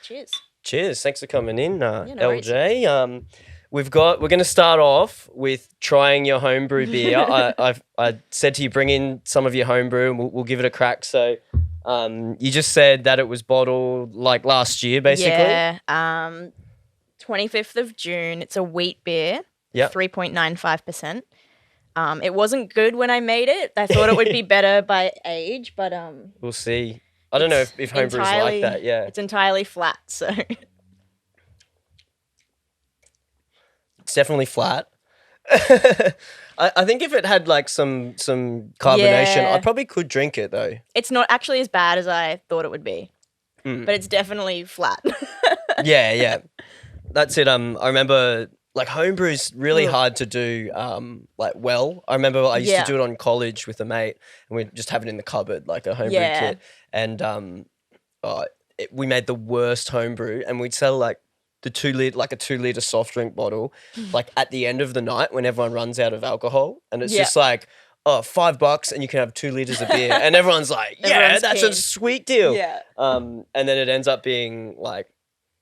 Cheers. Cheers. Thanks for coming in, no Eljae. We're going to start off with trying your homebrew beer. I said to you, bring in some of your homebrew and we'll give it a crack. So you just said that it was bottled like last year, basically. Yeah. 25th of June. It's a wheat beer. Yep. 3.95%. It wasn't good when I made it. I thought it would be better by age, but we'll see. I don't know if homebrew's like that. Yeah, it's entirely flat. So it's definitely flat. I think if it had like some carbonation, I probably could drink it though. It's not actually as bad as I thought it would be, but it's definitely flat. Yeah, that's it. I remember like homebrew's really hard to do. I remember I used to do it on college with a mate, and we'd just have it in the cupboard like a homebrew kit, and we made the worst homebrew, and we'd sell like a 2 liter soft drink bottle, like at the end of the night when everyone runs out of alcohol, and it's just like, $5 and you can have 2 liters of beer, and everyone's like, that's a sweet deal. Yeah. And then it ends up being like,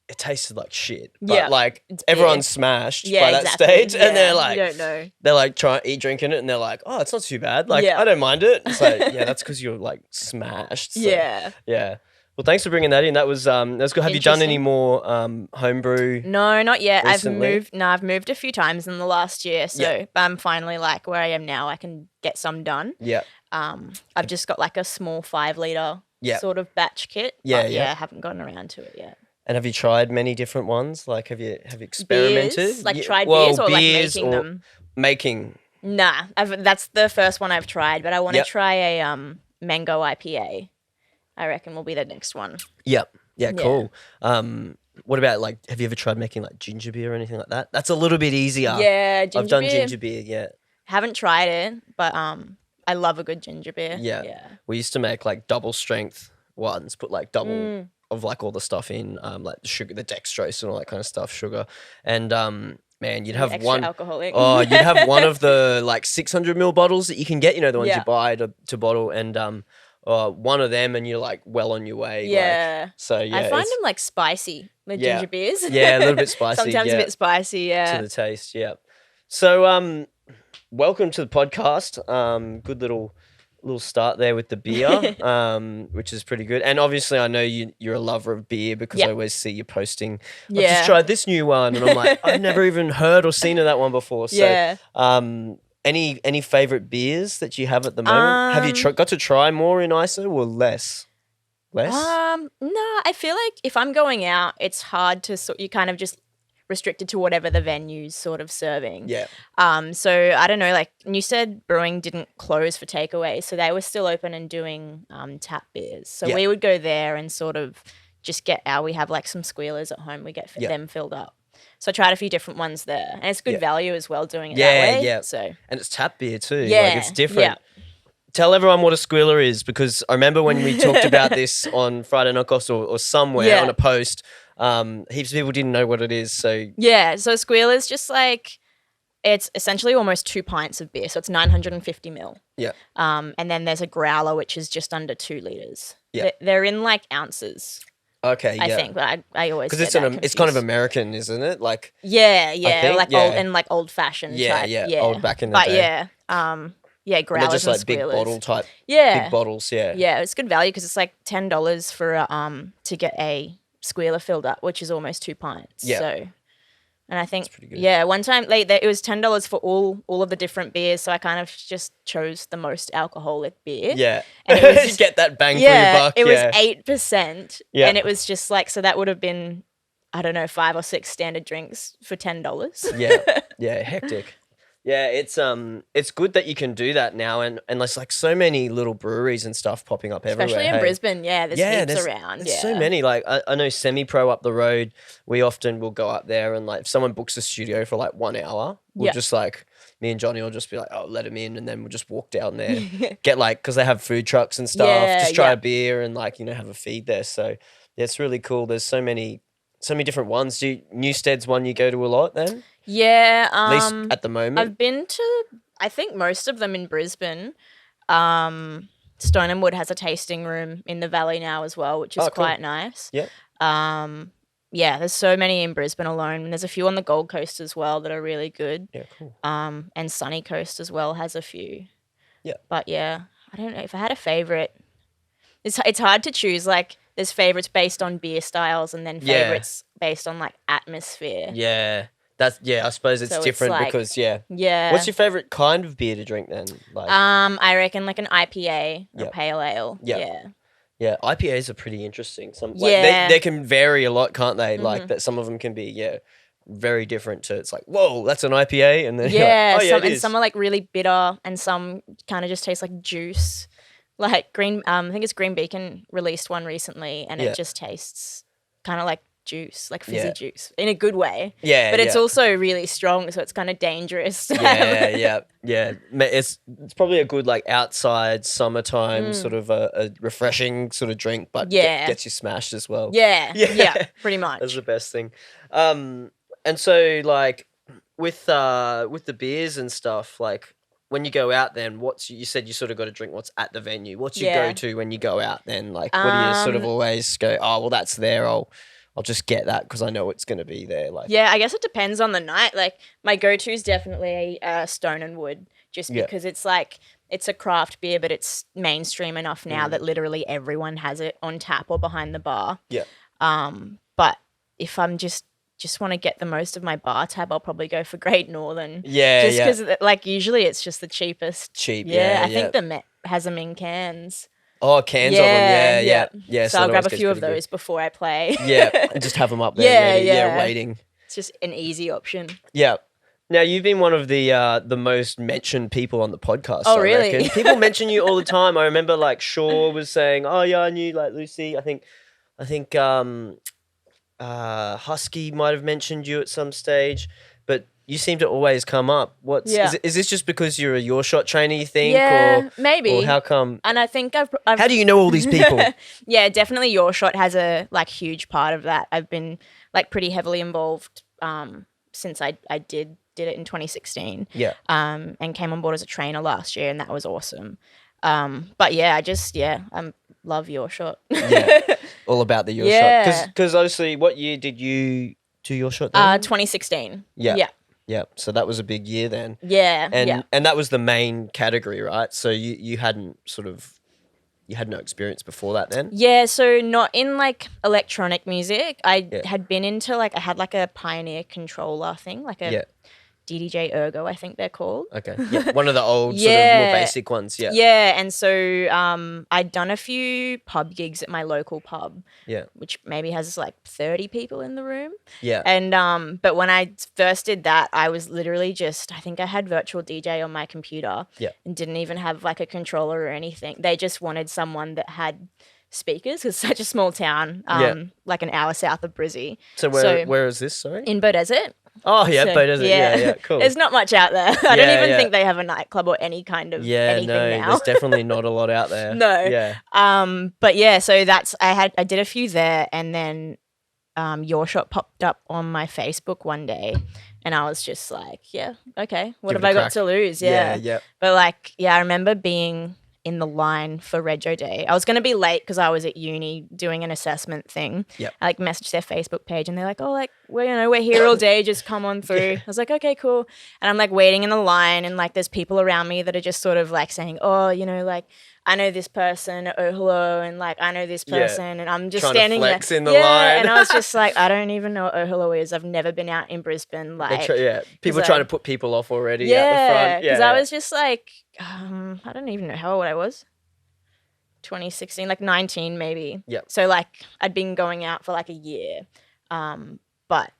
it tasted like shit, but like everyone's smashed by that stage, and they're like, you don't know. They're like drinking it, and they're like, oh, it's not too bad. Like I don't mind it. It's like, that's because you're like smashed. So, yeah. Well, thanks for bringing that in. That was good. Have you done any more homebrew? No, not yet. Recently? I've moved a few times in the last year, so I'm finally like where I am now. I can get some done. Yeah. I've just got like a small 5 liter sort of batch kit. I haven't gotten around to it yet. And have you tried many different ones? Like, have you experimented? Beers? Like tried beers or like making them? Making. Nah, that's the first one I've tried, but I want to try a mango IPA. I reckon will be the next one. Yep. Yeah, cool. What about like, have you ever tried making like ginger beer or anything like that? That's a little bit easier. Yeah, I've done ginger beer, Haven't tried it, but I love a good ginger beer. Yeah. We used to make like double strength ones, put like double of like all the stuff in, like the sugar, the dextrose and all that kind of stuff, sugar. And man, you'd have one alcoholic. Oh, you'd have one of the like 600 ml bottles that you can get, the ones you buy to bottle, and one of them, and you're like well on your way. Yeah. Like, so yeah, I find them like spicy, the ginger beers. Yeah, a little bit spicy. Sometimes a bit spicy. Yeah. To the taste. Yeah. So welcome to the podcast. Good little start there with the beer, which is pretty good. And obviously, I know you're a lover of beer because I always see you posting. I've just tried this new one, and I'm like, I've never even heard or seen of that one before. So, any favorite beers that you have at the moment? Have you got to try more in ISO or less? Less? No, I feel like if I'm going out, it's hard to you kind of just restricted to whatever the venue's sort of serving. Yeah. So I don't know, like Newstead Brewing didn't close for takeaway, so they were still open and doing tap beers. So we would go there and sort of just we have like some squealers at home, we get them filled up. So I tried a few different ones there, and it's good value as well doing it that way. Yeah. So and it's tap beer too. Yeah. Like it's different. Yeah. Tell everyone what a squealer is, because I remember when we talked about this on Friday Knockoffs or somewhere on a post, heaps of people didn't know what it is. So so squealer is just like, it's essentially almost 2 pints of beer, so it's 950 ml. Yeah. And then there's a growler, which is just under 2 liters. Yeah. They're in like ounces. Okay, I think, but I always because get it's kind of American, isn't it? Like old fashioned type. Old back in the day. Growlers just and like big bottle type. Yeah, big bottles. Yeah, it's good value because it's like $10 for to get a squealer filled up, which is almost 2 pints. Yeah. So, and I think one time it was $10 for all of the different beers, so I kind of just chose the most alcoholic beer. Yeah, and it was, you get that bang for your buck. It was 8%. Yeah, and it was just like, so that would have been, I don't know, 5 or 6 standard drinks for $10. Yeah, hectic. Yeah, it's good that you can do that now, and there's like so many little breweries and stuff popping up everywhere. Especially in Brisbane, there's heaps around. There's so many. Like I know Semi-Pro up the road, we often will go up there, and like if someone books a studio for like 1 hour, we'll just like, me and Johnny will just be like, oh, let him in, and then we'll just walk down there, get like, because they have food trucks and stuff, just try a beer and like, have a feed there. So yeah, it's really cool. There's so many different ones. Newstead's one you go to a lot then? Yeah. At least at the moment. I've been to, I think, most of them in Brisbane. Stone and Wood has a tasting room in the valley now as well, which is quite nice. Yeah. Yeah, there's so many in Brisbane alone. And there's a few on the Gold Coast as well that are really good. Yeah, cool. And Sunny Coast as well has a few. Yeah. But yeah, I don't know if I had a favourite. It's hard to choose. Like, there's favourites based on beer styles and then favourites based on, like, atmosphere. Yeah. I suppose it's different because, Yeah. What's your favourite kind of beer to drink then? Like, I reckon, like, an IPA or pale ale. Yeah. Yeah, IPAs are pretty interesting. They can vary a lot, can't they? Mm-hmm. Like that, some of them can be very different. To it's like, whoa, that's an IPA, and then Some are like really bitter, and some kind of just taste like juice. Like I think it's Green Beacon released one recently, and it just tastes kind of like juice, like fizzy juice, in a good way. Yeah, but it's also really strong, so it's kind of dangerous. Yeah. It's probably a good like outside summertime sort of a refreshing sort of drink, but gets you smashed as well. Yeah, pretty much. That's the best thing. And so like with the beers and stuff, like when you go out, then you said you sort of got to drink what's at the venue. What's your go-to when you go out? Then like, what do you sort of always go? Oh, well, that's there. I'll just get that because I know it's going to be there. Like, yeah, I guess it depends on the night. Like, my go-to is definitely Stone and Wood, just because it's like, it's a craft beer, but it's mainstream enough now that literally everyone has it on tap or behind the bar. Yeah. But if I'm just want to get the most of my bar tab, I'll probably go for Great Northern. Yeah, just because like usually it's just the cheapest. Cheap. I think the Met has them in cans. Oh, cans of them, yeah. So I'll grab a few of those before I play. Yeah, and just have them up there, waiting. It's just an easy option. Yeah. Now, you've been one of the most mentioned people on the podcast. Oh, I really? reckon. People mention you all the time. I remember like Shaw was saying, "Oh yeah, I knew like Lucy." I think Husky might have mentioned you at some stage, but you seem to always come up. Is this just because you're a YourShot trainer, you think? Yeah, maybe. Or how come? And I think I've How do you know all these people? Yeah, definitely YourShot has a like huge part of that. I've been like pretty heavily involved since I did it in 2016. Yeah. And came on board as a trainer last year, and that was awesome. But yeah, I love YourShot. Yeah. All about the YourShot. Yeah. Because obviously, what year did you do YourShot then? 2016. Yeah. Yeah, so that was a big year then. Yeah, and that was the main category, right? So you had no experience before that then? Yeah, so not in like electronic music. I had been into I had like a Pioneer controller thing, like a DDJ Ergo, I think they're called. Okay, yeah, one of the old sort of more basic ones, Yeah, and so I'd done a few pub gigs at my local pub, which maybe has like 30 people in the room. Yeah. And but when I first did that, I was literally I think I had virtual DJ on my computer and didn't even have like a controller or anything. They just wanted someone that had speakers. It's such a small town, like an hour south of Brizzy. So where is this, sorry? In Beaudesert. Oh, yeah, Beaudesert. Yeah, cool. There's not much out there. I don't even think they have a nightclub or any kind of anything now. There's definitely not a lot out there. No. Yeah. But yeah, so I did a few there, and then YourShot popped up on my Facebook one day, and I was just like, yeah, okay, what have I got to lose? Yeah. But I remember being in the line for Rego Day. I was going to be late because I was at uni doing an assessment thing. Yep. I messaged their Facebook page, and they're like, "Oh, like we're here all day. Just come on through." I was like, "Okay, cool." And I'm like waiting in the line, and like there's people around me that are just sort of like saying, "Oh, like I know this person at Oholo, and like I know this person," and I'm just standing to flex there in the line. And I was just like, I don't even know what Oholo is. I've never been out in Brisbane. Like, people trying to put people off already at the front. Because I was just like, I don't even know how old I was. 2016, like 19 maybe. Yeah. So like I'd been going out for like a year, but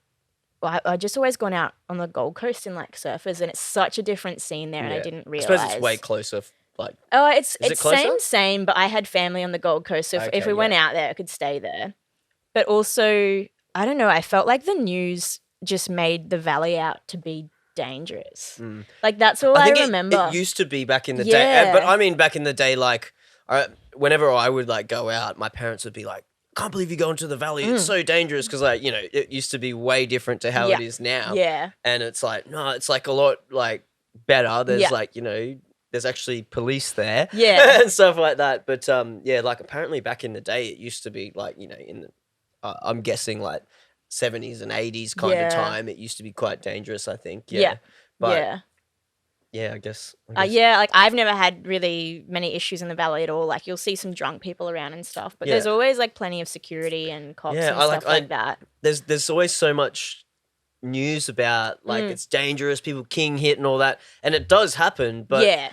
I just always gone out on the Gold Coast in like surfers, and it's such a different scene there, and I didn't realize. I suppose it's way closer. Like, it's closer? same, but I had family on the Gold Coast, so if we went out there, I could stay there. But also, I don't know, I felt like the news just made the valley out to be dangerous. Like that's all I remember. It used to be back in the day, but I mean back in the day, like whenever I would like go out, my parents would be like, "Can't believe you go into the valley. It's so dangerous," because like it used to be way different to how it is now. Yeah, and it's like no, it's like a lot like better. There's like there's actually police there, Yeah. and stuff like that. But yeah, like apparently back in the day, it used to be like in the, I'm guessing like 70s and 80s kind of time. It used to be quite dangerous, I think. Yeah, but yeah, I guess. Yeah, like I've never had really many issues in the valley at all. Like you'll see some drunk people around and stuff, but there's always like plenty of security and cops and stuff like that. There's always so much news about like it's dangerous, people king hit and all that, and it does happen, but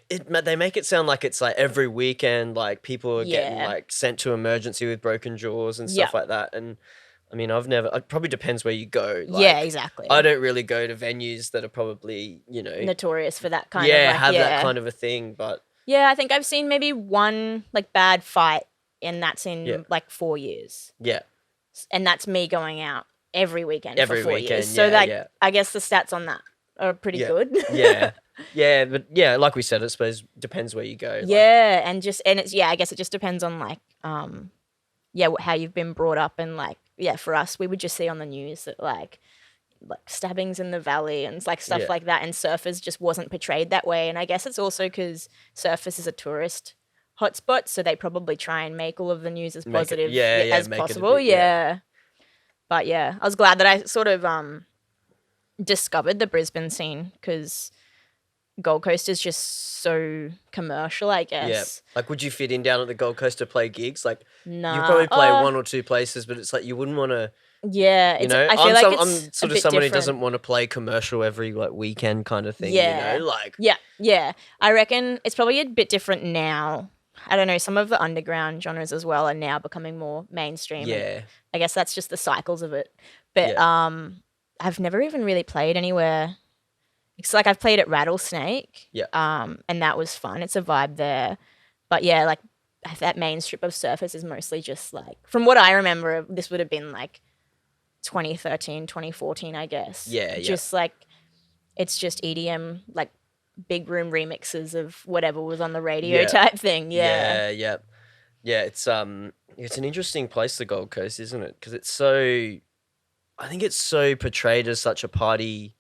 they make it sound like it's like every weekend, like people are getting like sent to emergency with broken jaws and stuff like that. And I mean, it probably depends where you go. Like, yeah, exactly. I don't really go to venues that are probably, notorious for that kind of have that kind of a thing. But yeah, I think I've seen maybe one like bad fight, and that's in like 4 years. Yeah. And that's me going out every weekend for 4 years. So I guess the stats on that are pretty good. Yeah, but yeah, like we said, I suppose depends where you go. Yeah, and it's I guess it just depends on like how you've been brought up, and like for us we would just see on the news that like stabbings in the valley and like stuff like that, and Surfers just wasn't portrayed that way. And I guess it's also because Surfers is a tourist hotspot, so they probably try and make all of the news as positive as possible. But yeah, I was glad that I sort of discovered the Brisbane scene, because Gold Coast is just so commercial, I guess. Yeah. Like, would you fit in down at the Gold Coast to play gigs? Like, no. You probably play one or two places, but it's like you wouldn't want to. Yeah, I feel like I'm sort of someone who doesn't want to play commercial every like weekend kind of thing. Like. Yeah. I reckon it's probably a bit different now. I don't know. Some of the underground genres as well are now becoming more mainstream. Yeah. I guess that's just the cycles of it. But I've never even really played anywhere. It's like I've played at Rattlesnake. Yeah. And that was fun. It's a vibe there. But yeah, like that main strip of Surfers is mostly just like, from what I remember, this would have been like 2013, 2014, I guess. Yeah. Just like, it's just EDM, like big room remixes of whatever was on the radio type thing. Yeah. Yeah, it's an interesting place, the Gold Coast, isn't it? Because I think it's so portrayed as such a party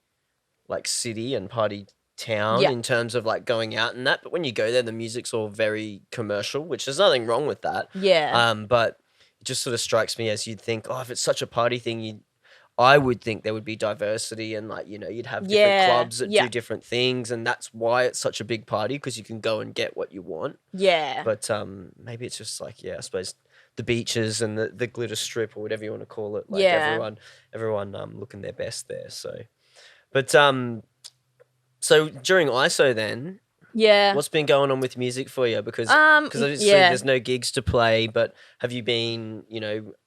like city and party town in terms of like going out and that, but when you go there, the music's all very commercial, which there's nothing wrong with that. But it just sort of strikes me as you'd think, if it's such a party thing, I would think there would be diversity, and like, you'd have different clubs that do different things, and that's why it's such a big party, because you can go and get what you want. But maybe it's just like, I suppose the beaches and the glitter strip, or whatever you want to call it, like everyone looking their best there. But so during ISO then, what's been going on with music for you? Because obviously there's no gigs to play, but have you been,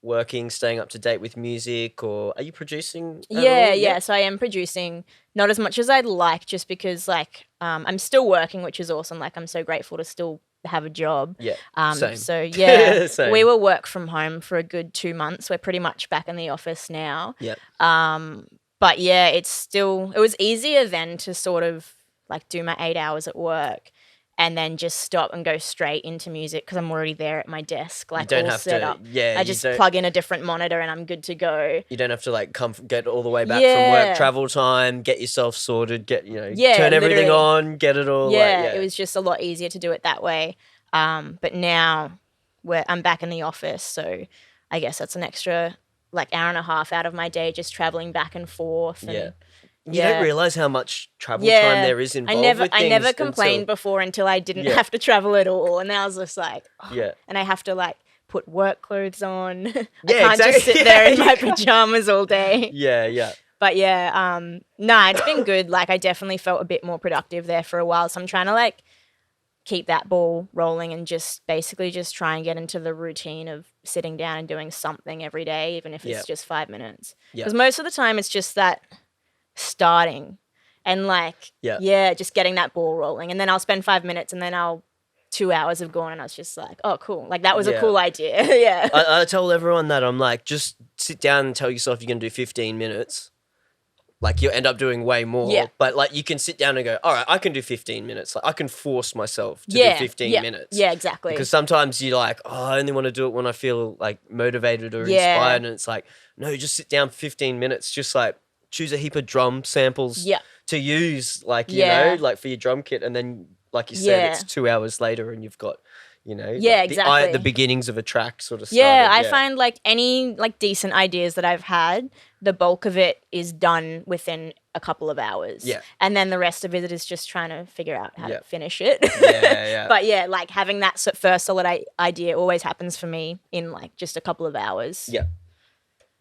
working, staying up to date with music, or are you producing at all? Yeah. So I am producing, not as much as I'd like, just because like I'm still working, which is awesome. Like I'm so grateful to still have a job. Same. So Same. we will work from home for a good 2 months. We're pretty much back in the office now. But yeah, it was easier then to sort of like do my 8 hours at work and then just stop and go straight into music, because I'm already there at my desk, like all set up. I just plug in a different monitor and I'm good to go. You don't have to like get all the way back from work, travel time, get yourself sorted, turn everything on, get it all. It was just a lot easier to do it that way. But now I'm back in the office, so I guess that's an extra like hour and a half out of my day just traveling back and forth. And, you don't realise how much travel time there is involved I never complained before until I didn't have to travel at all. And I was just like, and I have to like put work clothes on. I can't just sit there in my pajamas all day. But it's been good. Like I definitely felt a bit more productive there for a while. So I'm trying to like keep that ball rolling and just basically just try and get into the routine of sitting down and doing something every day, even if it's just 5 minutes. Because most of the time it's just that starting and like, just getting that ball rolling. And then I'll spend 5 minutes and then 2 hours have gone and I was just like, oh, cool. Like that was a cool idea. I tell everyone that I'm like, just sit down and tell yourself you're going to do 15 minutes. Like you'll end up doing way more, but like you can sit down and go, all right, I can do 15 minutes. Like I can force myself to do 15 minutes. Yeah, exactly. Because sometimes you're like, I only want to do it when I feel like motivated or inspired. And it's like, no, just sit down for 15 minutes. Just like choose a heap of drum samples to use, like, you know, like for your drum kit. And then like you said, it's 2 hours later and you've got, exactly. the beginnings of a track sort of started. Yeah, I find like any like decent ideas that I've had, the bulk of it is done within a couple of hours. Yeah. And then the rest of it is just trying to figure out how to finish it. Yeah. But yeah, like having that first solid idea always happens for me in like just a couple of hours. Yeah.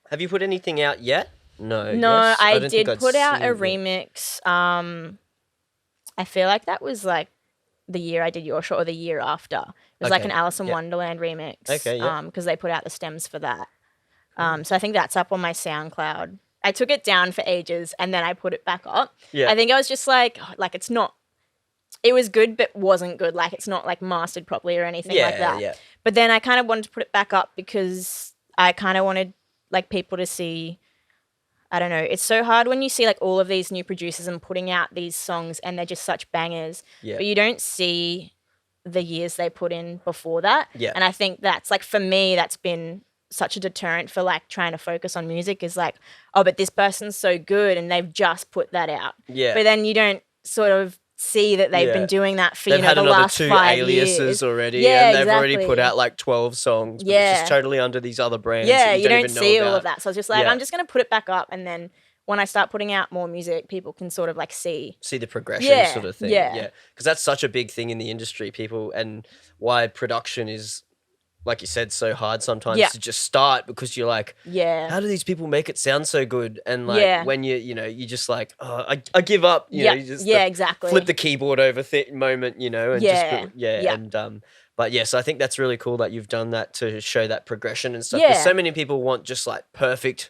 Have you put anything out yet? No. No, Yes? I don't did think put I'd out a seen it. remix. I feel like that was like the year I did YourShot or the year after. It was like an Alice in Wonderland remix. Okay, yeah. Because they put out the stems for that. So I think that's up on my SoundCloud. I took it down for ages and then I put it back up. Yeah. I think I was just like it's not. It was good, but wasn't good. Like it's not like mastered properly or anything like that. Yeah. But then I kind of wanted to put it back up because I kind of wanted like people to see. I don't know. It's so hard when you see like all of these new producers and putting out these songs and they're just such bangers, but you don't see the years they put in before that. Yeah. And I think that's like, for me, that's been such a deterrent for like trying to focus on music is like, oh, but this person's so good and they've just put that out. Yeah. But then you don't sort of see that they've been doing that for, they've had the another last 2 5 aliases years. already, and they've already put out like 12 songs, but it's just totally under these other brands. Yeah, that you don't don't even see know all about. of that. So I was just like, I'm just going to put it back up, and then when I start putting out more music, people can sort of like see the progression sort of thing. Yeah. Because that's such a big thing in the industry, people, and why production is, like you said, so hard sometimes to just start, because you're like, how do these people make it sound so good? And like when you just like, oh, I give up. You just exactly. Flip the keyboard over moment, and and but yes, I think that's really cool that you've done that to show that progression and stuff. Because so many people want just like perfect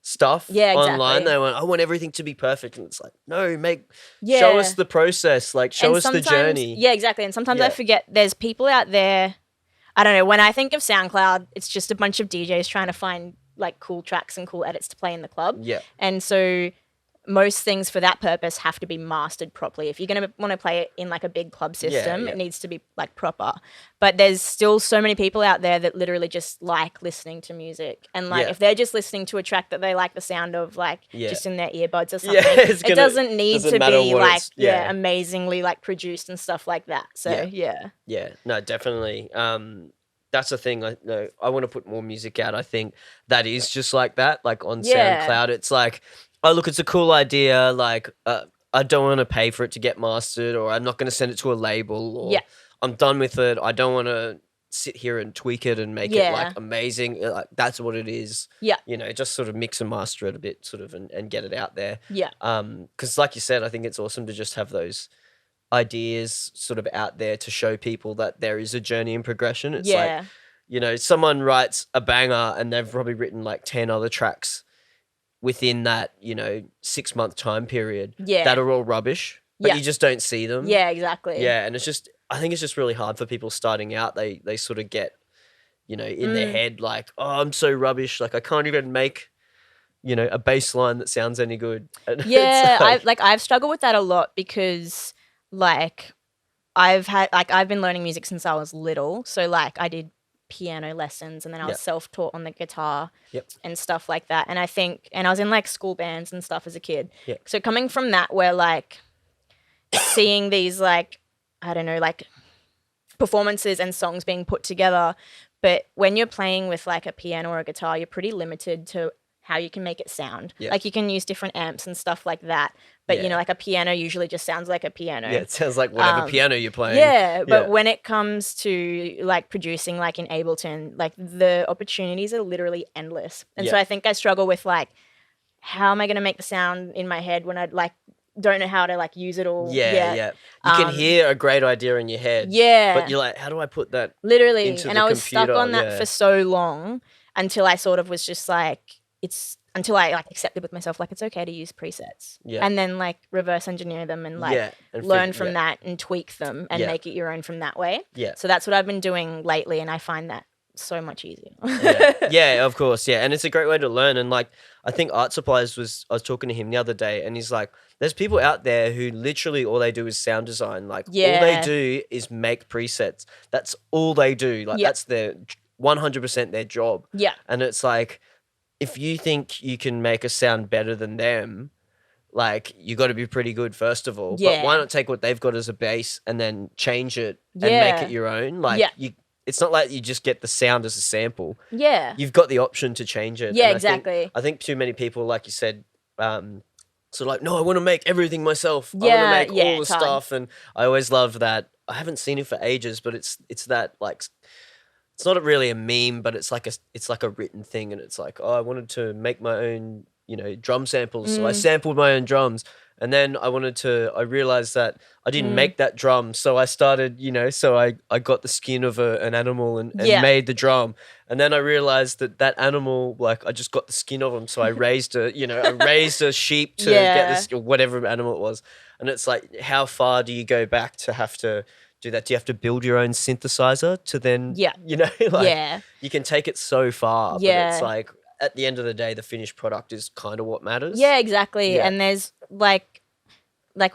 stuff online. They want, I want everything to be perfect, and it's like, no, show us the process, like show us the journey. Yeah, exactly. And sometimes I forget there's people out there. I don't know, when I think of SoundCloud, it's just a bunch of DJs trying to find like cool tracks and cool edits to play in the club. Yeah. And so most things for that purpose have to be mastered properly. If you're going to want to play it in like a big club system, it needs to be like proper. But there's still so many people out there that literally just like listening to music. And like if they're just listening to a track that they like the sound of, like just in their earbuds or something, it doesn't need to be like amazingly like produced and stuff like that. So Yeah, no, definitely. That's the thing. I want to put more music out. I think that is just like that, like on SoundCloud. It's like, oh, look, it's a cool idea. Like, I don't want to pay for it to get mastered, or I'm not going to send it to a label, or I'm done with it. I don't want to sit here and tweak it and make it like amazing. Like, that's what it is. Yeah. Just sort of mix and master it a bit, sort of, and get it out there. Yeah. Because like you said, I think it's awesome to just have those ideas sort of out there to show people that there is a journey and progression. It's like, someone writes a banger and they've probably written like 10 other tracks within that 6-month time period that are all rubbish, but you just don't see them. Yeah, exactly. Yeah, and I think it's just really hard for people starting out. They sort of get in their head like, oh, I'm so rubbish, like I can't even make a bass line that sounds any good. And I've struggled with that a lot, because like I've been learning music since I was little, so like I did piano lessons, and then I was self-taught on the guitar and stuff like that. And I was in like school bands and stuff as a kid. So coming from that, where like seeing these like, I don't know, like performances and songs being put together, but when you're playing with like a piano or a guitar, you're pretty limited to how you can make it sound. Like you can use different amps and stuff like that. But, like a piano usually just sounds like a piano. Yeah, it sounds like whatever piano you're playing. Yeah, but when it comes to like producing like in Ableton, like the opportunities are literally endless. And so I think I struggle with like, how am I going to make the sound in my head when I like don't know how to like use it all? Yeah. You can hear a great idea in your head. Yeah. But you're like, how do I put that literally into and the I was computer? Stuck on that for so long, until I sort of was just like, until I like accepted with myself, like it's okay to use presets, and then like reverse engineer them and like learn from that and tweak them and make it your own from that way. So that's what I've been doing lately, and I find that so much easier. Yeah, of course. Yeah, and it's a great way to learn. And like, I think Art Supplies I was talking to him the other day, and he's like, there's people out there who literally all they do is sound design. Like all they do is make presets. That's all they do. Like that's their 100% their job. Yeah. And it's like, if you think you can make a sound better than them, like you got to be pretty good first of all. Yeah. But why not take what they've got as a base and then change it and make it your own? Like it's not like you just get the sound as a sample. Yeah. You've got the option to change it. Yeah, and exactly. I think too many people, like you said, so like, no, I want to make everything myself. I want to make all the stuff. And I always love that. I haven't seen it for ages, but it's that like, it's not really a meme, but it's like a written thing. And it's like, oh, I wanted to make my own, drum samples. So I sampled my own drums. And then I realized that I didn't make that drum. So I started, so I got the skin of an animal and made the drum. And then I realized that animal, like I just got the skin of him. So I raised a sheep to get this, or whatever animal it was. And it's like, how far do you go back to have to do that? Do you have to build your own synthesizer to then, you can take it so far, but it's like, at the end of the day, the finished product is kind of what matters. Yeah, exactly. Yeah. And there's like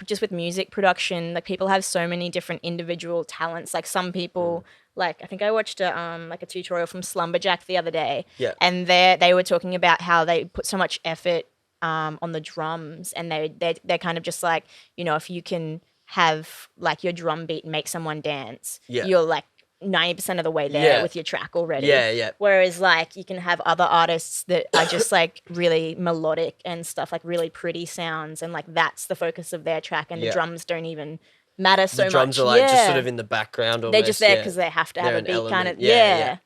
just with music production, like people have so many different individual talents. Like some people, like I think I watched a tutorial from Slumberjack the other day. Yeah. And they were talking about how they put so much effort on the drums, and they're kind of just like, if you can have like your drum beat make someone dance, you're like 90% of the way there with your track already. Yeah. Whereas like you can have other artists that are just like really melodic and stuff, like really pretty sounds, and like that's the focus of their track, and the drums don't even matter so much. The drums are like just sort of in the background almost. They're just there because they have to have a beat kind of. Yeah.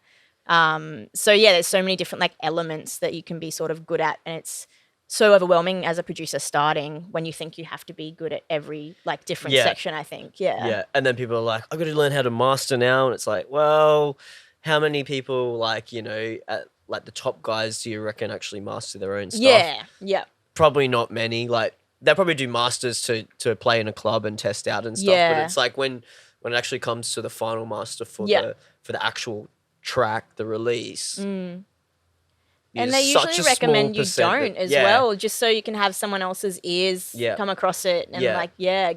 So there's so many different like elements that you can be sort of good at, and it's so overwhelming as a producer starting when you think you have to be good at every like different section, I think. Yeah. And then people are like, I've got to learn how to master now. And it's like, well, how many people like, at like the top guys do you reckon actually master their own stuff? Yeah. Probably not many. Like they'll probably do masters to play in a club and test out and stuff. But it's like when it actually comes to the final master for the actual track, the release. And they usually recommend you don't as well, just so you can have someone else's ears come across it and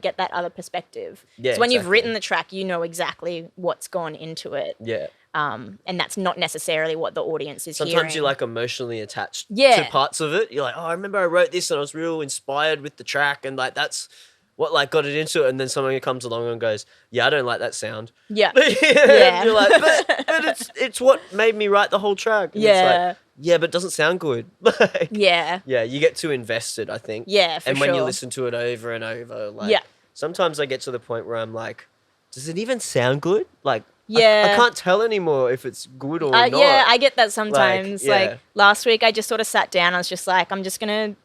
get that other perspective. So when you've written the track, you know exactly what's gone into it. Yeah. And that's not necessarily what the audience is hearing. Sometimes you're like emotionally attached to parts of it. You're like, oh, I remember I wrote this and I was real inspired with the track, and like that's what like got it into it. And then someone comes along and goes, yeah, I don't like that sound. Yeah. And you're like, but it's what made me write the whole track. And it's like, yeah, but it doesn't sound good. Like, yeah, you get too invested, I think. Yeah, for sure. And when you listen to it over and over, like, sometimes I get to the point where I'm like, does it even sound good? Like, I can't tell anymore if it's good or not. Yeah, I get that sometimes. Like last week, I just sort of sat down. I was just like, I'm just gonna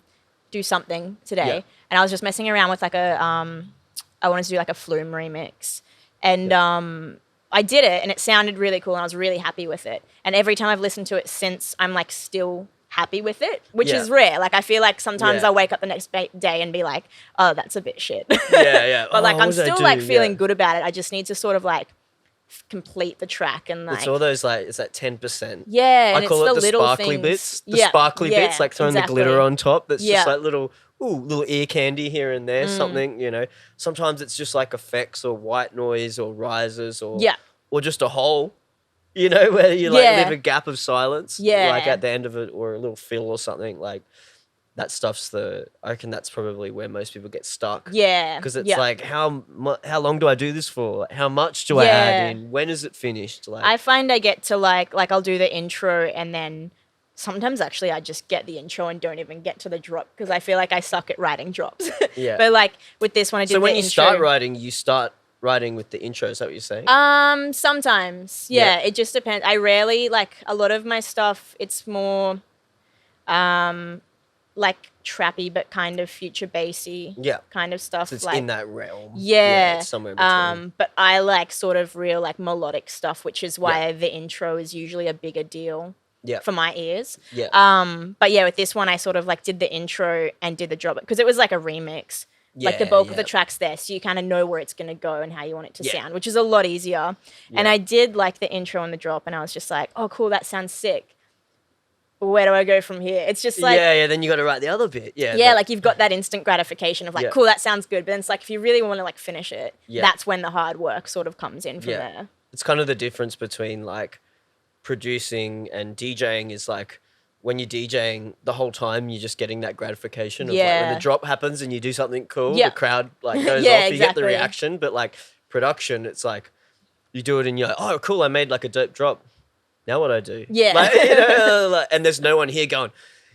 do something today, and I was just messing around with like I wanted to do like a Flume remix, and I did it and it sounded really cool and I was really happy with it. And every time I've listened to it since, I'm like still happy with it, which is rare. Like I feel like sometimes I'll wake up the next day and be like, oh, that's a bit shit. But like I'm still like feeling good about it. I just need to sort of like complete the track and like. It's all those like, it's that 10%. Yeah, I call it the sparkly bits. The sparkly bits, like throwing the glitter on top. That's just like little ear candy here and there, something, Sometimes it's just like effects or white noise or risers or just a hole, where you like leave a gap of silence, like at the end of it, or a little fill or something. Like that stuff's I reckon that's probably where most people get stuck. Yeah, because it's like how long do I do this for? Like, how much do I add in? When is it finished? Like I find I get to like I'll do the intro and then. Sometimes actually I just get the intro and don't even get to the drop because I feel like I suck at writing drops. But like with this one I did the intro. So when you start writing with the intro, is that what you're saying? Sometimes. Yeah, it just depends. I rarely like a lot of my stuff, it's more like trappy but kind of future bassy kind of stuff. So it's like, in that realm. Yeah. It's somewhere in between. But I like sort of real like melodic stuff, which is why the intro is usually a bigger deal. For my ears. But with this one I sort of like did the intro and did the drop because it was like a remix. Like the bulk of the track's there, so you kind of know where it's going to go and how you want it to sound, which is a lot easier. And I did like the intro and the drop and I was just like, oh cool, that sounds sick. Where do I go from here? It's just like... then you got to write the other bit. Like you've got that instant gratification of like, cool, that sounds good. But then it's like, if you really want to like finish it, that's when the hard work sort of comes in from there. It's kind of the difference between like producing and DJing is like when you're DJing, the whole time you're just getting that gratification of like when the drop happens and you do something cool, the crowd like goes off, you get the reaction. But like production, it's like you do it and you're like, oh, cool, I made like a dope drop. Now what do I do? Yeah. Like, you know, like, and there's no one here going,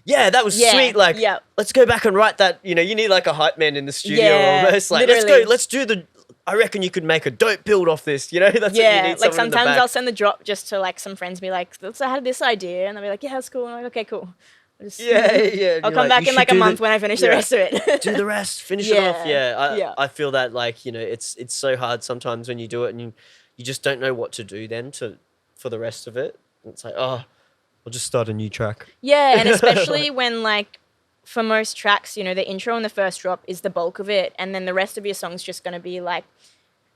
yeah, that was sweet. Like, let's go back and write that. You know, you need like a hype man in the studio almost. Like, let's do the. I reckon you could make a dope build off this. You know, that's what you need. Like sometimes I'll send the drop just to like some friends, and be like, "I had this idea," and they'll be like, "Yeah, that's cool." And I'm like, "Okay, cool." I'll come back in like a month when I finish the rest of it. Do the rest, finish it off. I feel that like, you know, it's so hard sometimes when you do it and you just don't know what to do then for the rest of it. It's like, oh, I'll just start a new track. Yeah, and especially when like for most tracks, you know, the intro and the first drop is the bulk of it, and then the rest of your song's just going to be like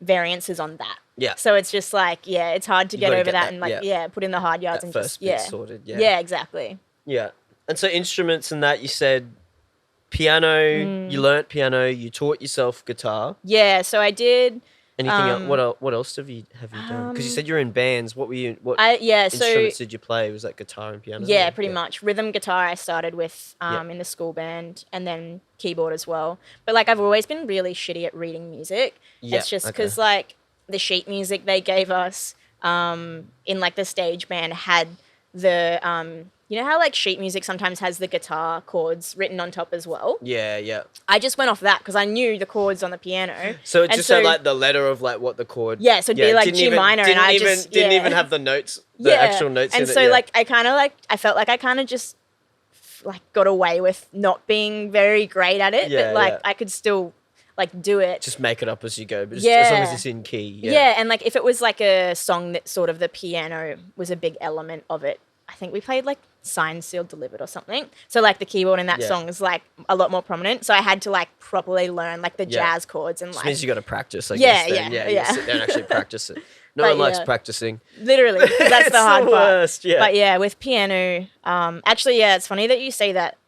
variances on that. Yeah. So it's just like, it's hard to get over that and like, put in the hard yards that and first just, bit sorted. Yeah. Yeah, exactly. Yeah. And so instruments and that, you said piano, you learnt piano, you taught yourself guitar. Yeah, so I did. Anything else? What else have you done? Because you said you're in bands. What instruments did you play? Was that guitar and piano? Yeah, pretty much. Rhythm guitar I started with in the school band, and then keyboard as well. But like I've always been really shitty at reading music. Yeah, it's just because like the sheet music they gave us in like the stage band had the you know how like sheet music sometimes has the guitar chords written on top as well? Yeah, yeah. I just went off that because I knew the chords on the piano. So it just had like the letter of like what the chord. Yeah, so it'd be like G minor, and I just didn't even have the notes, the actual notes. And so like I felt like I kind of just like got away with not being very great at it, but like I could still like do it. Just make it up as you go, but just, as long as it's in key. Yeah, and like if it was like a song that sort of the piano was a big element of it, I think we played like Signed, Sealed, Delivered or something. So like the keyboard in that song is like a lot more prominent. So I had to like properly learn like the jazz chords and like. Which means you got to practice. I guess, then. You sit there and actually practice it. No one likes practicing. Literally, that's the hard worst, part. But yeah, with piano, actually, it's funny that you say that.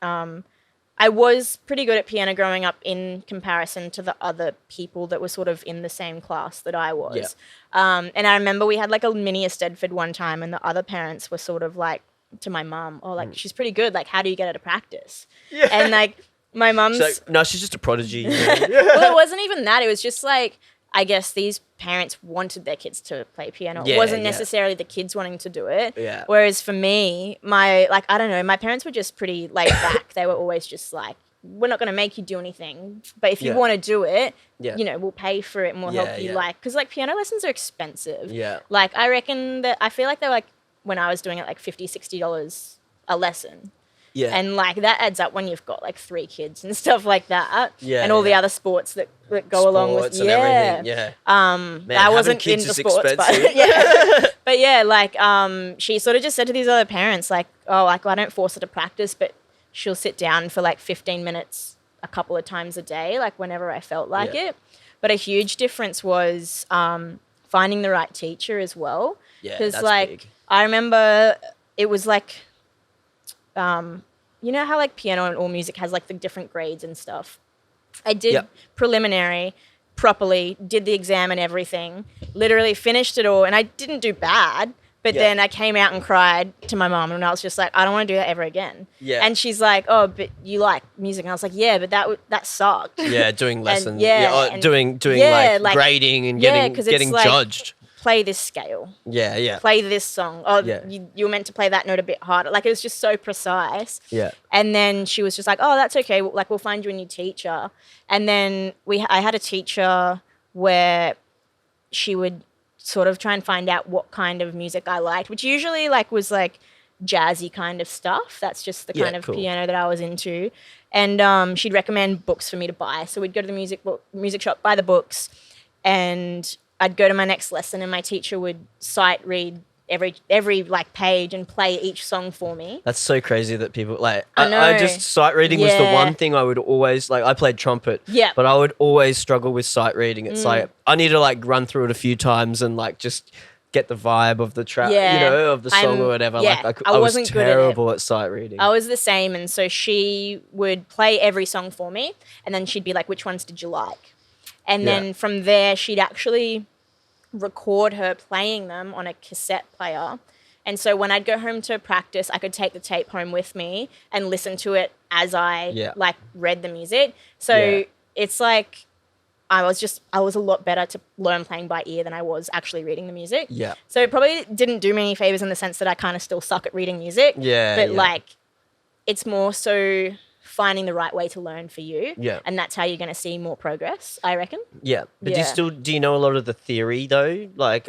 I was pretty good at piano growing up in comparison to the other people that were sort of in the same class that I was. Yeah. And I remember we had like a mini Eisteddfod one time, and the other parents were sort of like to my mum, "Oh, like she's pretty good. Like, how do you get her to practice?" Yeah. And like my mum's like, "No, she's just a prodigy." Well, it wasn't even that. It was just like, I guess these parents wanted their kids to play piano. It wasn't necessarily the kids wanting to do it. Yeah. Whereas for me, I don't know, my parents were just pretty laid back. They were always just like, "We're not going to make you do anything, but if you want to do it, you know, we'll pay for it and we'll help you." Like, because like piano lessons are expensive. Yeah. Like I reckon that I feel like they were like, when I was doing it, like $50-$60 a lesson. Yeah. And like that adds up when you've got like 3 kids and stuff like that. Yeah. And all the other sports that go along with and everything. Yeah. Man, I wasn't into sports, but like she sort of just said to these other parents like, "Oh, like I don't force her to practice, but she'll sit down for like 15 minutes a couple of times a day, like whenever I felt like it." But a huge difference was finding the right teacher as well. Yeah, that's like big. I remember it was like, you know how like piano and all music has like the different grades and stuff. I did preliminary properly, did the exam and everything, literally finished it all, and I didn't do bad. But then I came out and cried to my mom, and I was just like, "I don't want to do that ever again." Yeah. And she's like, "Oh, but you like music?" And I was like, "Yeah, but that sucked." Yeah, doing lessons. Doing like grading and getting like, judged. Play this scale. Yeah. Play this song. Oh, you were meant to play that note a bit harder. Like, it was just so precise. Yeah. And then she was just like, "Oh, that's okay. Like, we'll find you a new teacher." And then I had a teacher where she would sort of try and find out what kind of music I liked, which usually like was like jazzy kind of stuff. That's just the kind of piano that I was into. And she'd recommend books for me to buy. So we'd go to the music shop, buy the books, and I'd go to my next lesson, and my teacher would sight read every like page and play each song for me. That's so crazy that people like. I just sight reading was the one thing I would always like. I played trumpet, but I would always struggle with sight reading. It's like I need to like run through it a few times and like just get the vibe of the track, you know, of the song or whatever. Like I was terrible at sight reading. I was the same, and so she would play every song for me, and then she'd be like, "Which ones did you like?" And then from there, she'd actually record her playing them on a cassette player, And so when I'd go home to practice, I could take the tape home with me and listen to it as I like read the music. So it's like I was a lot better to learn playing by ear than I was actually reading the music. Yeah. So it probably didn't do me any favors in the sense that I kind of still suck at reading music. Yeah. But like, it's more so finding the right way to learn for you. Yeah. And that's how you're going to see more progress, I reckon. Yeah. But do you know a lot of the theory though? Like,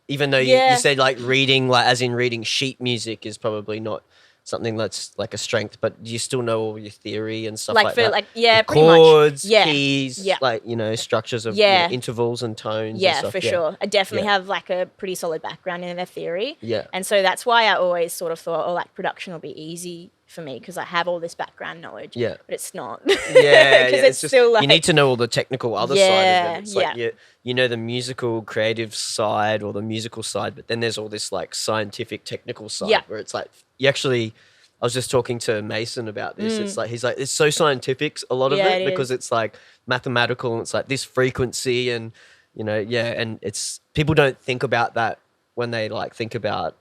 even though you said like reading, like as in reading sheet music is probably not something that's like a strength, but do you still know all your theory and stuff like that? Pretty chords, much. keys, like, structures of intervals and tones. Yeah, and stuff. for sure. I definitely have like a pretty solid background in their theory. Yeah. And so that's why I always sort of thought, like production will be easy for me because I have all this background knowledge. Yeah. But it's not. Because it's just, still like... You need to know all the technical other side of it. It's like you know the musical creative side or the musical side, but then there's all this like scientific technical side where it's like you actually... I was just talking to Mason about this. It's like, he's like, it's so scientific, a lot of it because it's like mathematical and it's like this frequency and, and it's, people don't think about that when they like think about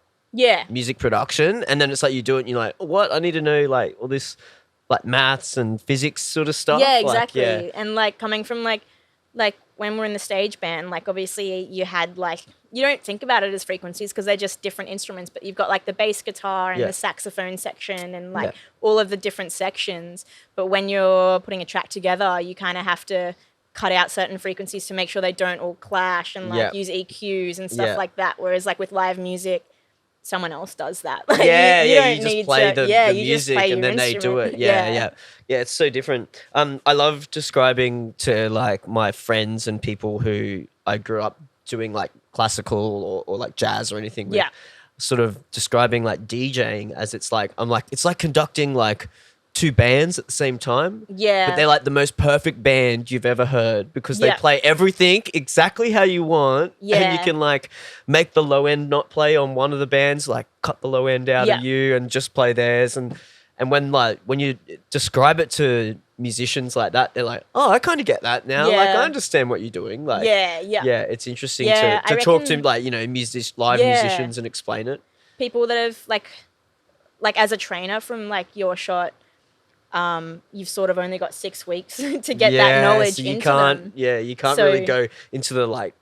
music production. And then it's like you do it and you're like, what? I need to know like all this like maths and physics sort of stuff. Yeah, exactly. Like, and like coming from like when we're in the stage band, like obviously you had like, you don't think about it as frequencies because they're just different instruments, but you've got like the bass guitar and the saxophone section and like all of the different sections. But when you're putting a track together, you kind of have to cut out certain frequencies to make sure they don't all clash and like use EQs and stuff like that. Whereas like with live music, someone else does that. Like, you just play the music and then they do it. Yeah, it's so different. I love describing to like my friends and people who I grew up doing like classical or like jazz or anything with, sort of describing like DJing as it's like conducting like two bands at the same time. Yeah. But they're like the most perfect band you've ever heard because they play everything exactly how you want. Yeah. And you can like make the low end not play on one of the bands, like cut the low end out of you and just play theirs. And when you describe it to musicians like that, they're like, oh, I kind of get that now. Like I understand what you're doing. Like it's interesting to talk to like, live musicians and explain it. People that have like as a trainer from like YourShot, you've sort of only got 6 weeks to get that knowledge so you into can't, them. Yeah, you can't really go into the like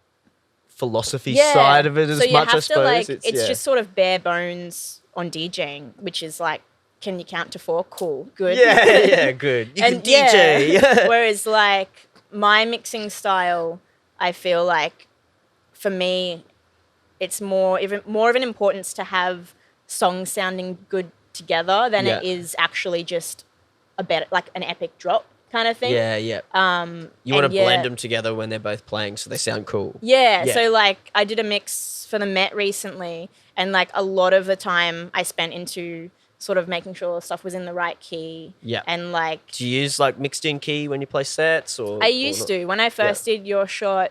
philosophy side of it as much, I suppose. Like, it's just sort of bare bones on DJing, which is like, can you count to 4? Cool, good. Yeah, good. You can DJ. Whereas like my mixing style, I feel like for me, it's more of an importance to have songs sounding good together than it is actually just a better, like an epic drop kind of thing. Yeah. You want to blend them together when they're both playing so they sound cool. Yeah. So like I did a mix for the Met recently and like a lot of the time I spent into sort of making sure stuff was in the right key. Yeah. And like... Do you use like mixed in key when you play sets or... I used to. When I first did YourShot,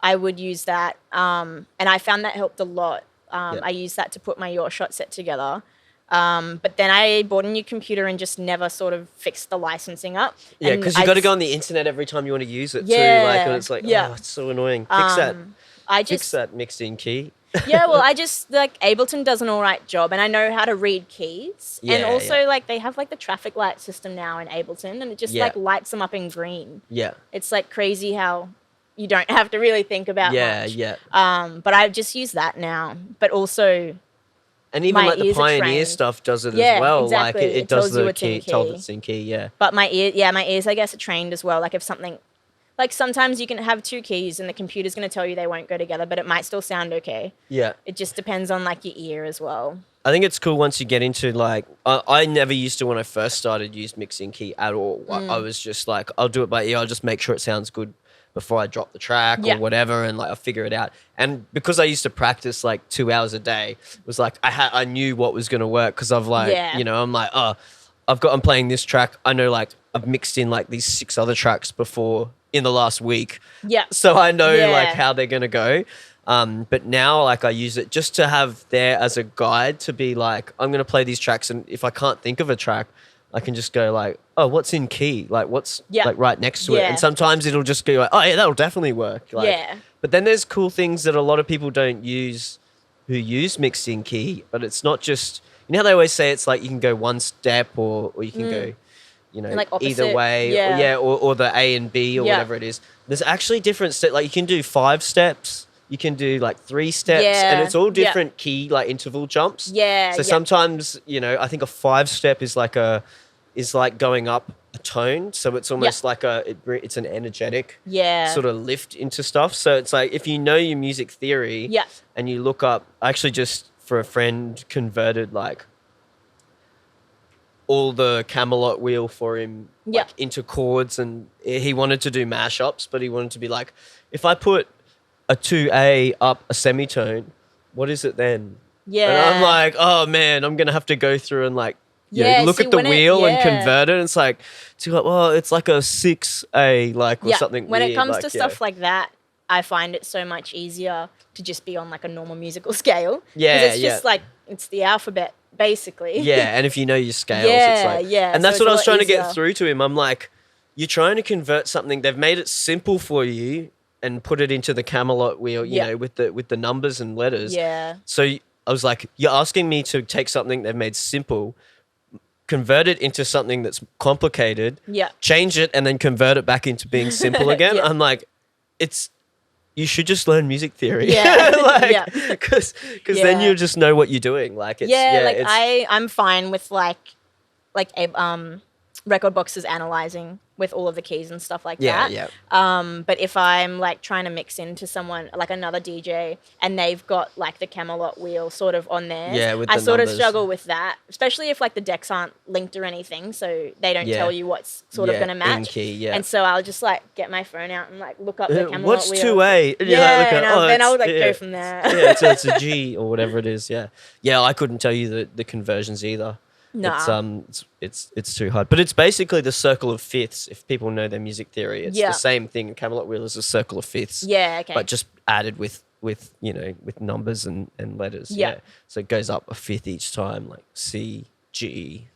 I would use that. And I found that helped a lot. I used that to put my YourShot set together. But then I bought a new computer and just never sort of fixed the licensing up. Yeah, because you got to go on the internet every time you want to use it too. Like, and it's like, oh, it's so annoying. Fix that mixed in key. Yeah, well, I just, like, Ableton does an all right job and I know how to read keys. Yeah, and also, like, they have, like, the traffic light system now in Ableton and it just, like, lights them up in green. Yeah. It's, like, crazy how you don't have to really think about much. But I just use that now. But also... And even like the Pioneer stuff does it as well. Exactly. Like it does the key, tells it's in key, But my ears, I guess, are trained as well. Like if something... Like sometimes you can have 2 keys and the computer's going to tell you they won't go together, but it might still sound okay. Yeah. It just depends on like your ear as well. I think it's cool once you get into like, I never used to when I first started use mixing key at all. I was just like, I'll do it by ear. I'll just make sure it sounds good before I drop the track or whatever and like I'll figure it out. And because I used to practice like 2 hours a day, it was like I knew what was going to work because I've like, I'm like, I'm playing this track. I know like I've mixed in like these 6 other tracks before in the last week. Yeah. So I know like how they're going to go. But now like I use it just to have there as a guide to be like, I'm going to play these tracks. And if I can't think of a track, I can just go like, oh, what's in key? Like what's like right next to it? And sometimes it'll just go like, oh yeah, that'll definitely work. Like, but then there's cool things that a lot of people don't use who use mixing key, but it's not just, you know how they always say it's like you can go one step or you can go, you know, like either opposite, way, yeah. or the A and B or Yeah. whatever it is. There's actually different steps. Like you can do 5 steps, you can do like 3 steps, and it's all different key like interval jumps. Yeah. So sometimes, you know, I think a 5 step is like going up a tone, so it's almost like it's an energetic sort of lift into stuff. So it's like if you know your music theory, and you look up, I actually just for a friend converted like all the Camelot wheel for him like into chords, and he wanted to do mashups, but he wanted to be like, if I put a 2A up a semitone, what is it then? Yeah. And I'm like, oh man, I'm gonna have to go through and like look see, at the wheel and convert it. And it's like, well, it's like a 6A, like or something. When weird, it comes like, to stuff like that, I find it so much easier to just be on like a normal musical scale. Yeah, it's just like it's the alphabet basically. Yeah, and if you know your scales, it's like and that's so what I was trying to easier. get through to him. I'm like, you're trying to convert something. They've made it simple for you and put it into the Camelot wheel, you know, with the numbers and letters. Yeah. So I was like, you're asking me to take something they've made simple, convert it into something that's complicated, change it, and then convert it back into being simple again. I'm like, you should just learn music theory. Because then you just know what you're doing. Like I'm fine with like record boxes analyzing with all of the keys and stuff like that. But if I'm like trying to mix into someone like another DJ and they've got like the Camelot wheel sort of on there, I sort of struggle with that, especially if like the decks aren't linked or anything, so they don't tell you what's sort of going to match. Key, and so I'll just like get my phone out and like look up the Camelot what's wheel. What's 2A? Then I'll like go from there. It's a G or whatever it is. Yeah. I couldn't tell you the conversions either. No, it's too hard. But it's basically the circle of fifths. If people know their music theory, it's the same thing. Camelot wheel is a circle of fifths. Yeah, okay. But just added with you know with numbers and letters. Yeah. So it goes up a fifth each time, like C, G.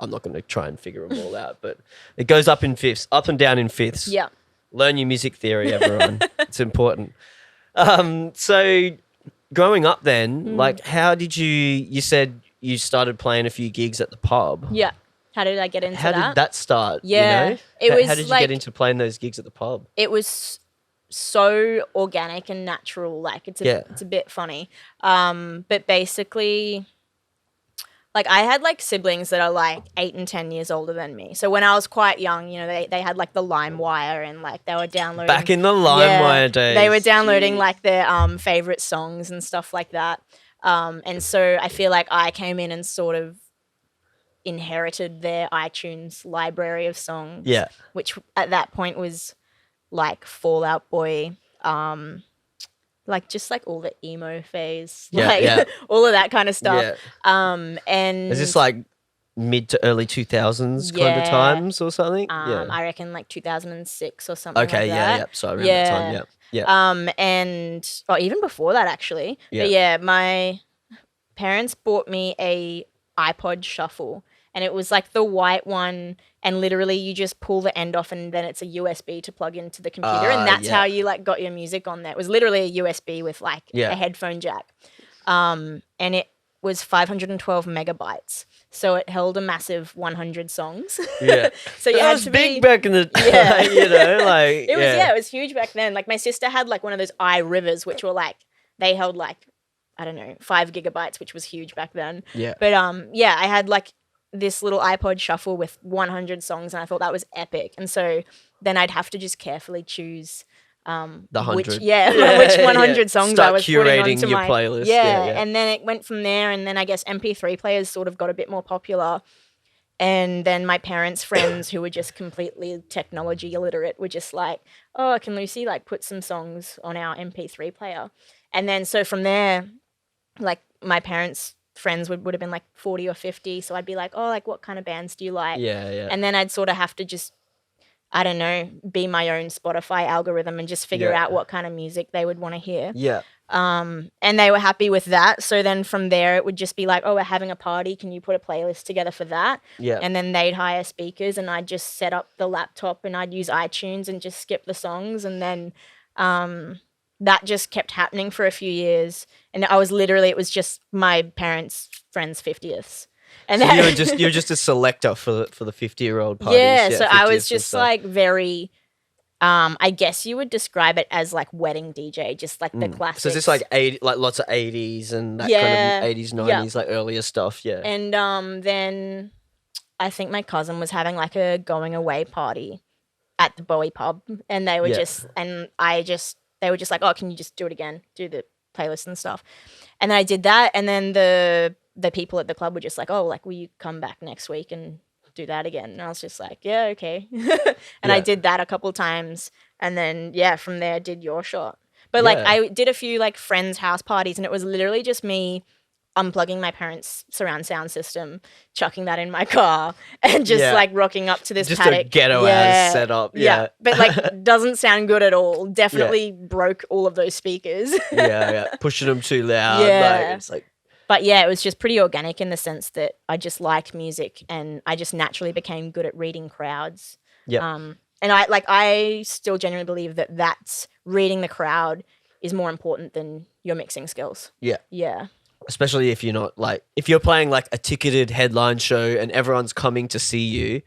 I'm not going to try and figure them all out, but it goes up in fifths, up and down in fifths. Yeah. Learn your music theory, everyone. It's important. So growing up then, like how did you said you started playing a few gigs at the pub. Yeah. How did I get into that? How did that start? Yeah. You know? It was how did you get into playing those gigs at the pub? It was so organic and natural. Like it's a bit funny. But basically, like I had like siblings that are like 8 and 10 years older than me. So when I was quite young, you know, they had like the LimeWire and like they were downloading. Back in the LimeWire days. They were downloading like their favorite songs and stuff like that. And so I feel like I came in and sort of inherited their iTunes library of songs. Yeah. Which at that point was like Fall Out Boy, like just like all the emo phase. All of that kind of stuff. Yeah. And is this like mid to early 2000s kind of times or something? I reckon like 2006 or something okay, like that. Yeah. So I remember that time, Yeah. And even before that actually. But yeah, my parents bought me a iPod Shuffle, and it was like the white one, and literally you just pull the end off and then it's a USB to plug into the computer, and that's how you like got your music on there. It was literally a USB with like a headphone jack. And it was 512 megabytes. So it held a massive 100 songs. Yeah. So you that had was to big back in the you know, like it was huge back then. Like my sister had like one of those iRivers, which were like they held like I don't know 5 gigabytes, which was huge back then. Yeah. But I had like this little iPod Shuffle with 100 songs, and I thought that was epic. And so then I'd have to just carefully choose the 100. Which 100 songs Start I was curating putting onto your my playlist. And then it went from there, and then I guess MP3 players sort of got a bit more popular. And then my parents' friends who were just completely technology illiterate were just like, oh, can Lucy like put some songs on our MP3 player? And then so from there, like my parents' friends would have been like 40 or 50. So I'd be like, oh, like what kind of bands do you like? Yeah. And then I'd sort of have to just, I don't know, be my own Spotify algorithm and just figure out what kind of music they would want to hear. Yeah. And they were happy with that. So then from there, it would just be like, oh, we're having a party. Can you put a playlist together for that? Yeah. And then they'd hire speakers, and I'd just set up the laptop and I'd use iTunes and just skip the songs. And then, that just kept happening for a few years. And I was literally, it was just my parents' friends' 50th. And so you were just a selector for the 50-year-old parties. Yeah, so I 50th was and just stuff. like very, I guess you would describe it as like wedding DJ, just like the classics. So is this like lots of 80s and that Yeah, kind of 80s, 90s, like earlier stuff, yeah. And then I think my cousin was having like a going away party at the Bowie pub, and they were they were just like, oh, can you just do it again, do the playlist and stuff. And then I did that, and then the people at the club were just like, oh, like, will you come back next week and do that again? And I was just like, yeah, okay. And I did that a couple times, and then from there I did YourShot. But like I did a few like friends' house parties, and it was literally just me unplugging my parents' surround sound system, chucking that in my car, and just like rocking up to this just paddock. a ghetto ass setup. Yeah. But like doesn't sound good at all. Definitely broke all of those speakers. Pushing them too loud. Like, it's like. But yeah, it was just pretty organic in the sense that I just liked music, and I just naturally became good at reading crowds. And I still genuinely believe that that's reading the crowd is more important than your mixing skills. Yeah. Especially if you're not like, if you're playing like a ticketed headline show and everyone's coming to see you,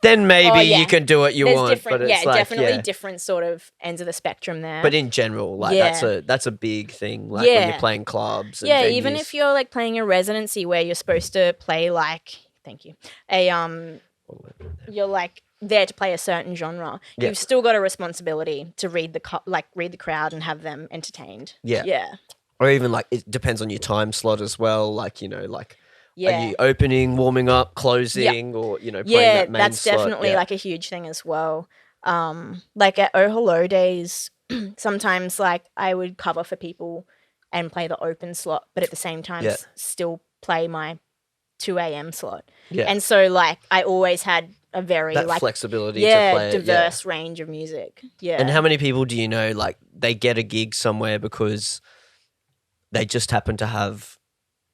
then maybe you can do what you want. But it's definitely different sort of ends of the spectrum there. But in general, like that's a big thing. Like when you're playing clubs. And venues. Even if you're like playing a residency where you're supposed to play like, you're like there to play a certain genre. You've still got a responsibility to read the crowd and have them entertained. Yeah. Or even like it depends on your time slot as well. Like, you know, like are you opening, warming up, closing, or, you know, playing that main that's slot? Definitely like a huge thing as well. Like at Oh Hello days, sometimes like I would cover for people and play the open slot, but at the same time still play my 2 a.m. slot. And so like I always had a very that like flexibility to play diverse range of music. And how many people do you know like they get a gig somewhere because they just happen to have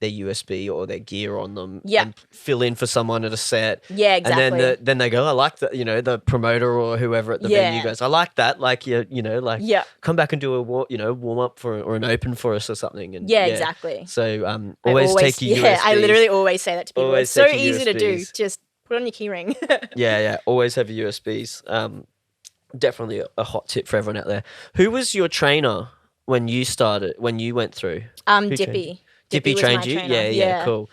their USB or their gear on them and fill in for someone at a set. Yeah, exactly. And then they go, I like that, you know, the promoter or whoever at the venue goes, I like that. Like, you know, like come back and do a warm up or an open for us or something. And exactly. So always take your USBs. I literally always say that to people. It's so easy to do. Just put on your keyring. Always have your USBs. Definitely a hot tip for everyone out there. Who was your trainer when you went through? Dippy. Dippy trained you? Yeah, cool.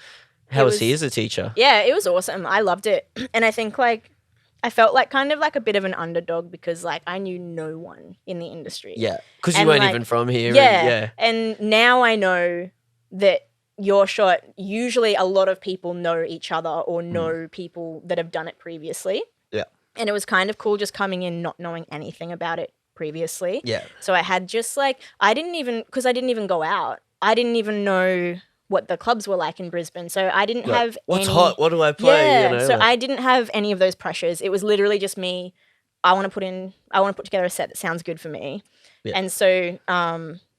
How was he as a teacher? Yeah, it was awesome. I loved it. And I think like I felt like kind of like a bit of an underdog because like I knew no one in the industry. Yeah, because you weren't even from here. And now I know that YourShot, usually a lot of people know each other or know people that have done it previously. Yeah. And it was kind of cool just coming in not knowing anything about it previously. Yeah. So I had just like, I didn't even go out. I didn't even know what the clubs were like in Brisbane. So I didn't have what's hot? What do I play? Yeah. You know, so I didn't have any of those pressures. It was literally just me. I want to put together a set that sounds good for me. Yeah. And so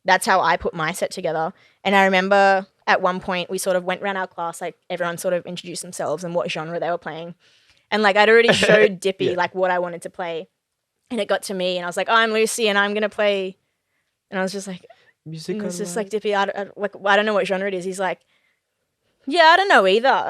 that's how I put my set together. And I remember at one point we sort of went around our class, like everyone sort of introduced themselves and what genre they were playing. And like I'd already showed Dippy like what I wanted to play. And it got to me and I was like, oh, I'm Lucy and I'm going to play. And I was just like, music. It's just like Dippy. I don't know what genre it is. He's like, yeah, I don't know either.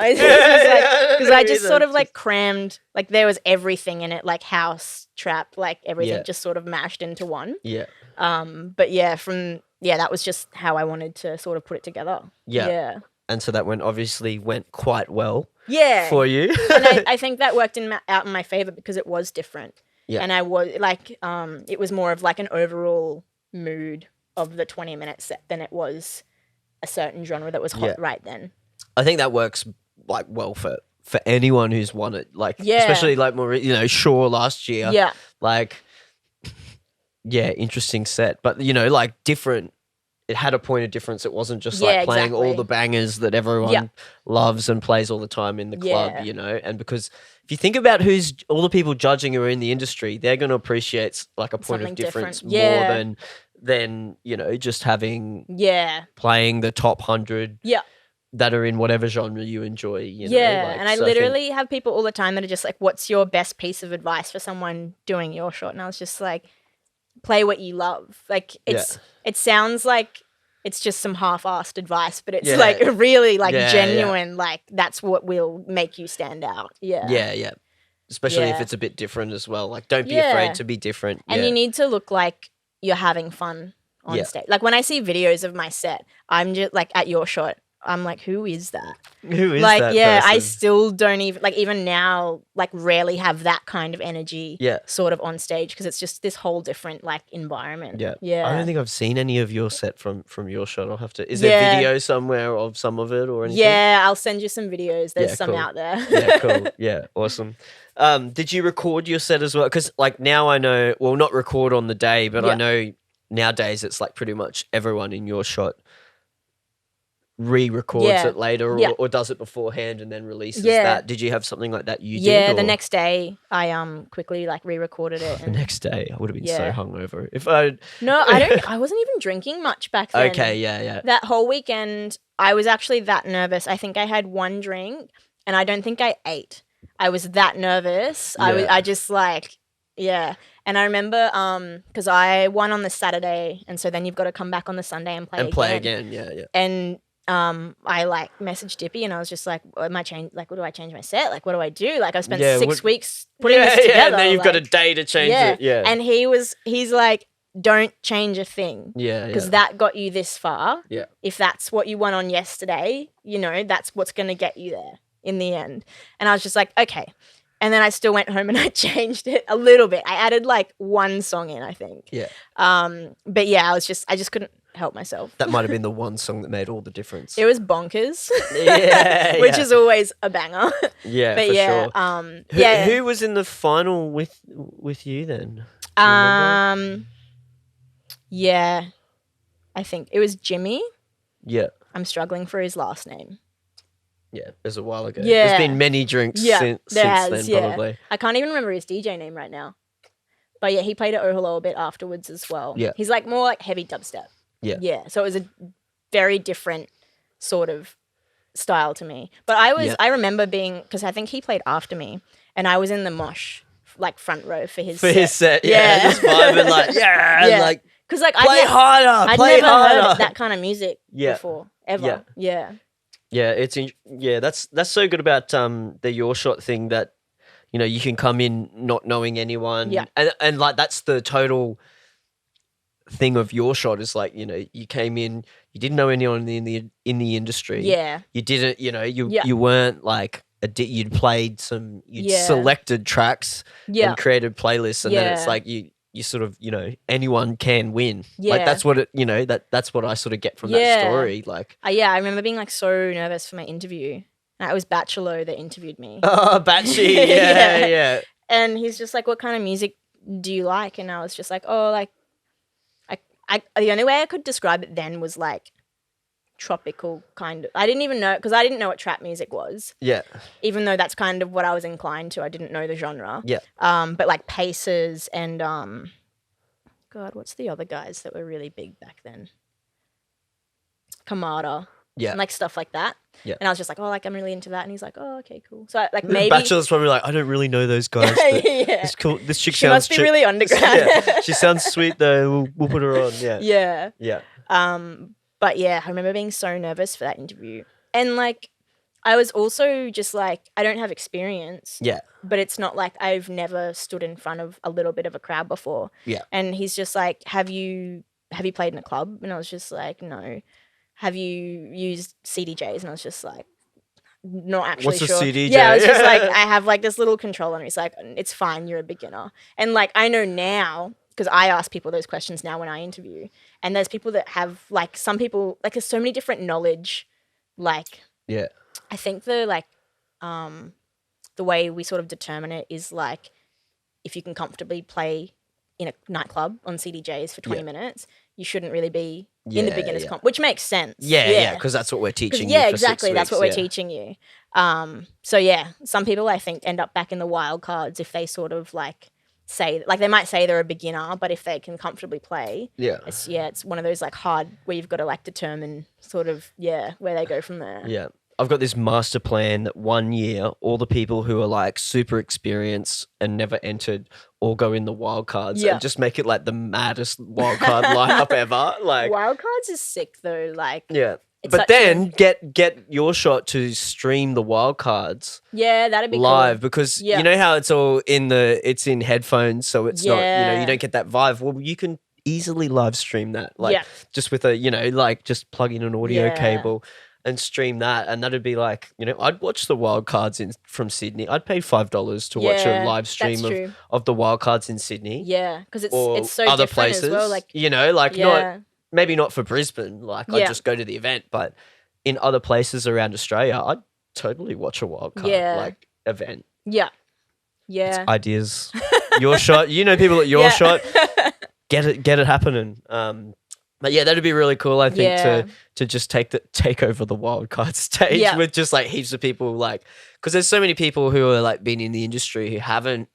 Because I just sort of like crammed, like there was everything in it, like house, trap, like everything just sort of mashed into one. Yeah. But that was just how I wanted to sort of put it together. Yeah. And so that obviously went quite well. Yeah. For you. And I think that worked out in my favor because it was different. Yeah. And I was like, it was more of like an overall mood of the 20-minute set than it was a certain genre that was hot right then. I think that works like well for anyone who's won it. Like, especially like more, you know, Shaw last year. Yeah. Like, interesting set. But, you know, like different. It had a point of difference. It wasn't just like playing all the bangers that everyone loves and plays all the time in the club, you know. And because if you think about who's all the people judging who are in the industry, they're going to appreciate like a point of difference more than, you know, just having playing the top 100 that are in whatever genre you enjoy. You know? Like, and I literally have people all the time that are just like, what's your best piece of advice for someone doing YourShot? And I was just like, play what you love. Like it sounds like it's just some half-assed advice, but it's like really like genuine. Like that's what will make you stand out. Yeah. Especially if it's a bit different as well. Like don't be afraid to be different. And you need to look like you're having fun on stage. Like when I see videos of my set, I'm just like at YourShot, I'm like, who is that? Who is like, that yeah, person? I still don't even, like even now, like rarely have that kind of energy sort of on stage because it's just this whole different like environment. Yeah. I don't think I've seen any of your set from YourShot. I'll have to, is there video somewhere of some of it or anything? Yeah, I'll send you some videos. There's some out there. Yeah, cool. Yeah, awesome. Did you record your set as well? Because like now I know, well, not record on the day, but I know nowadays it's like pretty much everyone in YourShot re-records it later or does it beforehand and then releases that. Did you have something like that you did? Yeah, the next day I quickly like re-recorded it. The next day I would have been so hungover if I I wasn't even drinking much back then. Okay, yeah. That whole weekend I was actually that nervous. I think I had one drink and I don't think I ate. I was that nervous. I just like and I remember because I won on the Saturday and so then you've got to come back on the Sunday and play again. And I like messaged Dippy and I was just like, what do I change my set? Like, what do I do? Like, I've spent 6 weeks putting this together. And then you've got a day to change it. Yeah. And he's like, don't change a thing. Because that got you this far. Yeah. If that's what you won on yesterday, you know, that's what's going to get you there in the end. And I was just like, okay. And then I still went home and I changed it a little bit. I added like one song in, I think. Yeah. But yeah, I just couldn't help myself. That might have been the one song that made all the difference. It was Bonkers. Which is always a banger. Yeah, but for sure. Who was in the final with you then? Yeah. I think it was Jimmy. Yeah. I'm struggling for his last name. Yeah, it was a while ago. Yeah. There's been many drinks since then, probably. I can't even remember his DJ name right now. But yeah, he played at Oholo a bit afterwards as well. Yeah. He's like more like heavy dubstep. Yeah. Yeah. So it was a very different sort of style to me. But I remember being, because I think he played after me and I was in the mosh, like front row for his set. Yeah. Just vibing like, like, because like play harder, I'd never heard that kind of music before, ever. Yeah. Yeah, that's so good about the YourShot thing that, you know, you can come in not knowing anyone. Yeah. And like that's the total thing of YourShot is like, you know, you came in, you didn't know anyone in the industry. Yeah. You didn't, you know, you weren't like you'd played you'd selected tracks and created playlists and then it's like you sort of, you know, anyone can win. Yeah. Like that's what it, you know, that's what I sort of get from that story. Like, I remember being like so nervous for my interview. And it was Bachelor that interviewed me. Oh, Batchy. Yeah. And he's just like, what kind of music do you like? And I was just like, oh, like, I the only way I could describe it then was like tropical kind of. I didn't even know, because I didn't know what trap music was. Yeah. Even though that's kind of what I was inclined to. I didn't know the genre. Yeah. But like Paces and God, what's the other guys that were really big back then? Kamada. Yeah. And like stuff like that. Yeah. And I was just like, oh, like I'm really into that. And he's like, oh, okay, cool. So like maybe Bachelor's probably like, I don't really know those guys. But It's cool. This chick she must be really underground. Yeah. She sounds sweet though. We'll put her on. Yeah. Yeah. But yeah, I remember being so nervous for that interview. And like I was also just like, I don't have experience. Yeah. But it's not like I've never stood in front of a little bit of a crowd before. Yeah. And he's just like, have you played in a club? And I was just like, no. Have you used CDJs? And I was just like, not actually sure. What's a CDJ? Yeah, I was just like, I have like this little controller. And he's like, it's fine, you're a beginner. And like, I know now, because I ask people those questions now when I interview. And there's people that have like, some people, like there's so many different knowledge. Like, yeah, I think the way we sort of determine it is like, if you can comfortably play in a nightclub on CDJs for 20 minutes, you shouldn't really be in the beginner's comp, which makes sense. Yeah, because that's what we're teaching you. Yeah, for exactly. 6 That's weeks, what we're teaching you. So yeah, some people I think end up back in the wild cards if they sort of like say, like they might say they're a beginner, but if they can comfortably play, it's one of those like hard where you've got to like determine sort of where they go from there. Yeah. I've got this master plan that 1 year, all the people who are like super experienced and never entered all go in the wild cards and just make it like the maddest wild card lineup ever. Like wild cards is sick though. Like but then get YourShot to stream the wild cards. Yeah, that'd be live cool. Because you know how it's all it's in headphones, so it's not, you don't get that vibe. Well, you can easily live stream that. Like just with a, like just plug in an audio cable and stream that, and that'd be like, I'd watch the wild cards from Sydney. I'd pay $5 to watch a live stream of the wild cards in Sydney. Yeah, because it's so other different places as well. Like not maybe not for Brisbane. Like I'd just go to the event, but in other places around Australia, I'd totally watch a wild card like event. Yeah. Yeah. It's ideas. YourShot. People at YourShot. Get it happening. But yeah, that'd be really cool, I think, to just take over the wild card stage with just like heaps of people, like, because there's so many people who are like been in the industry who haven't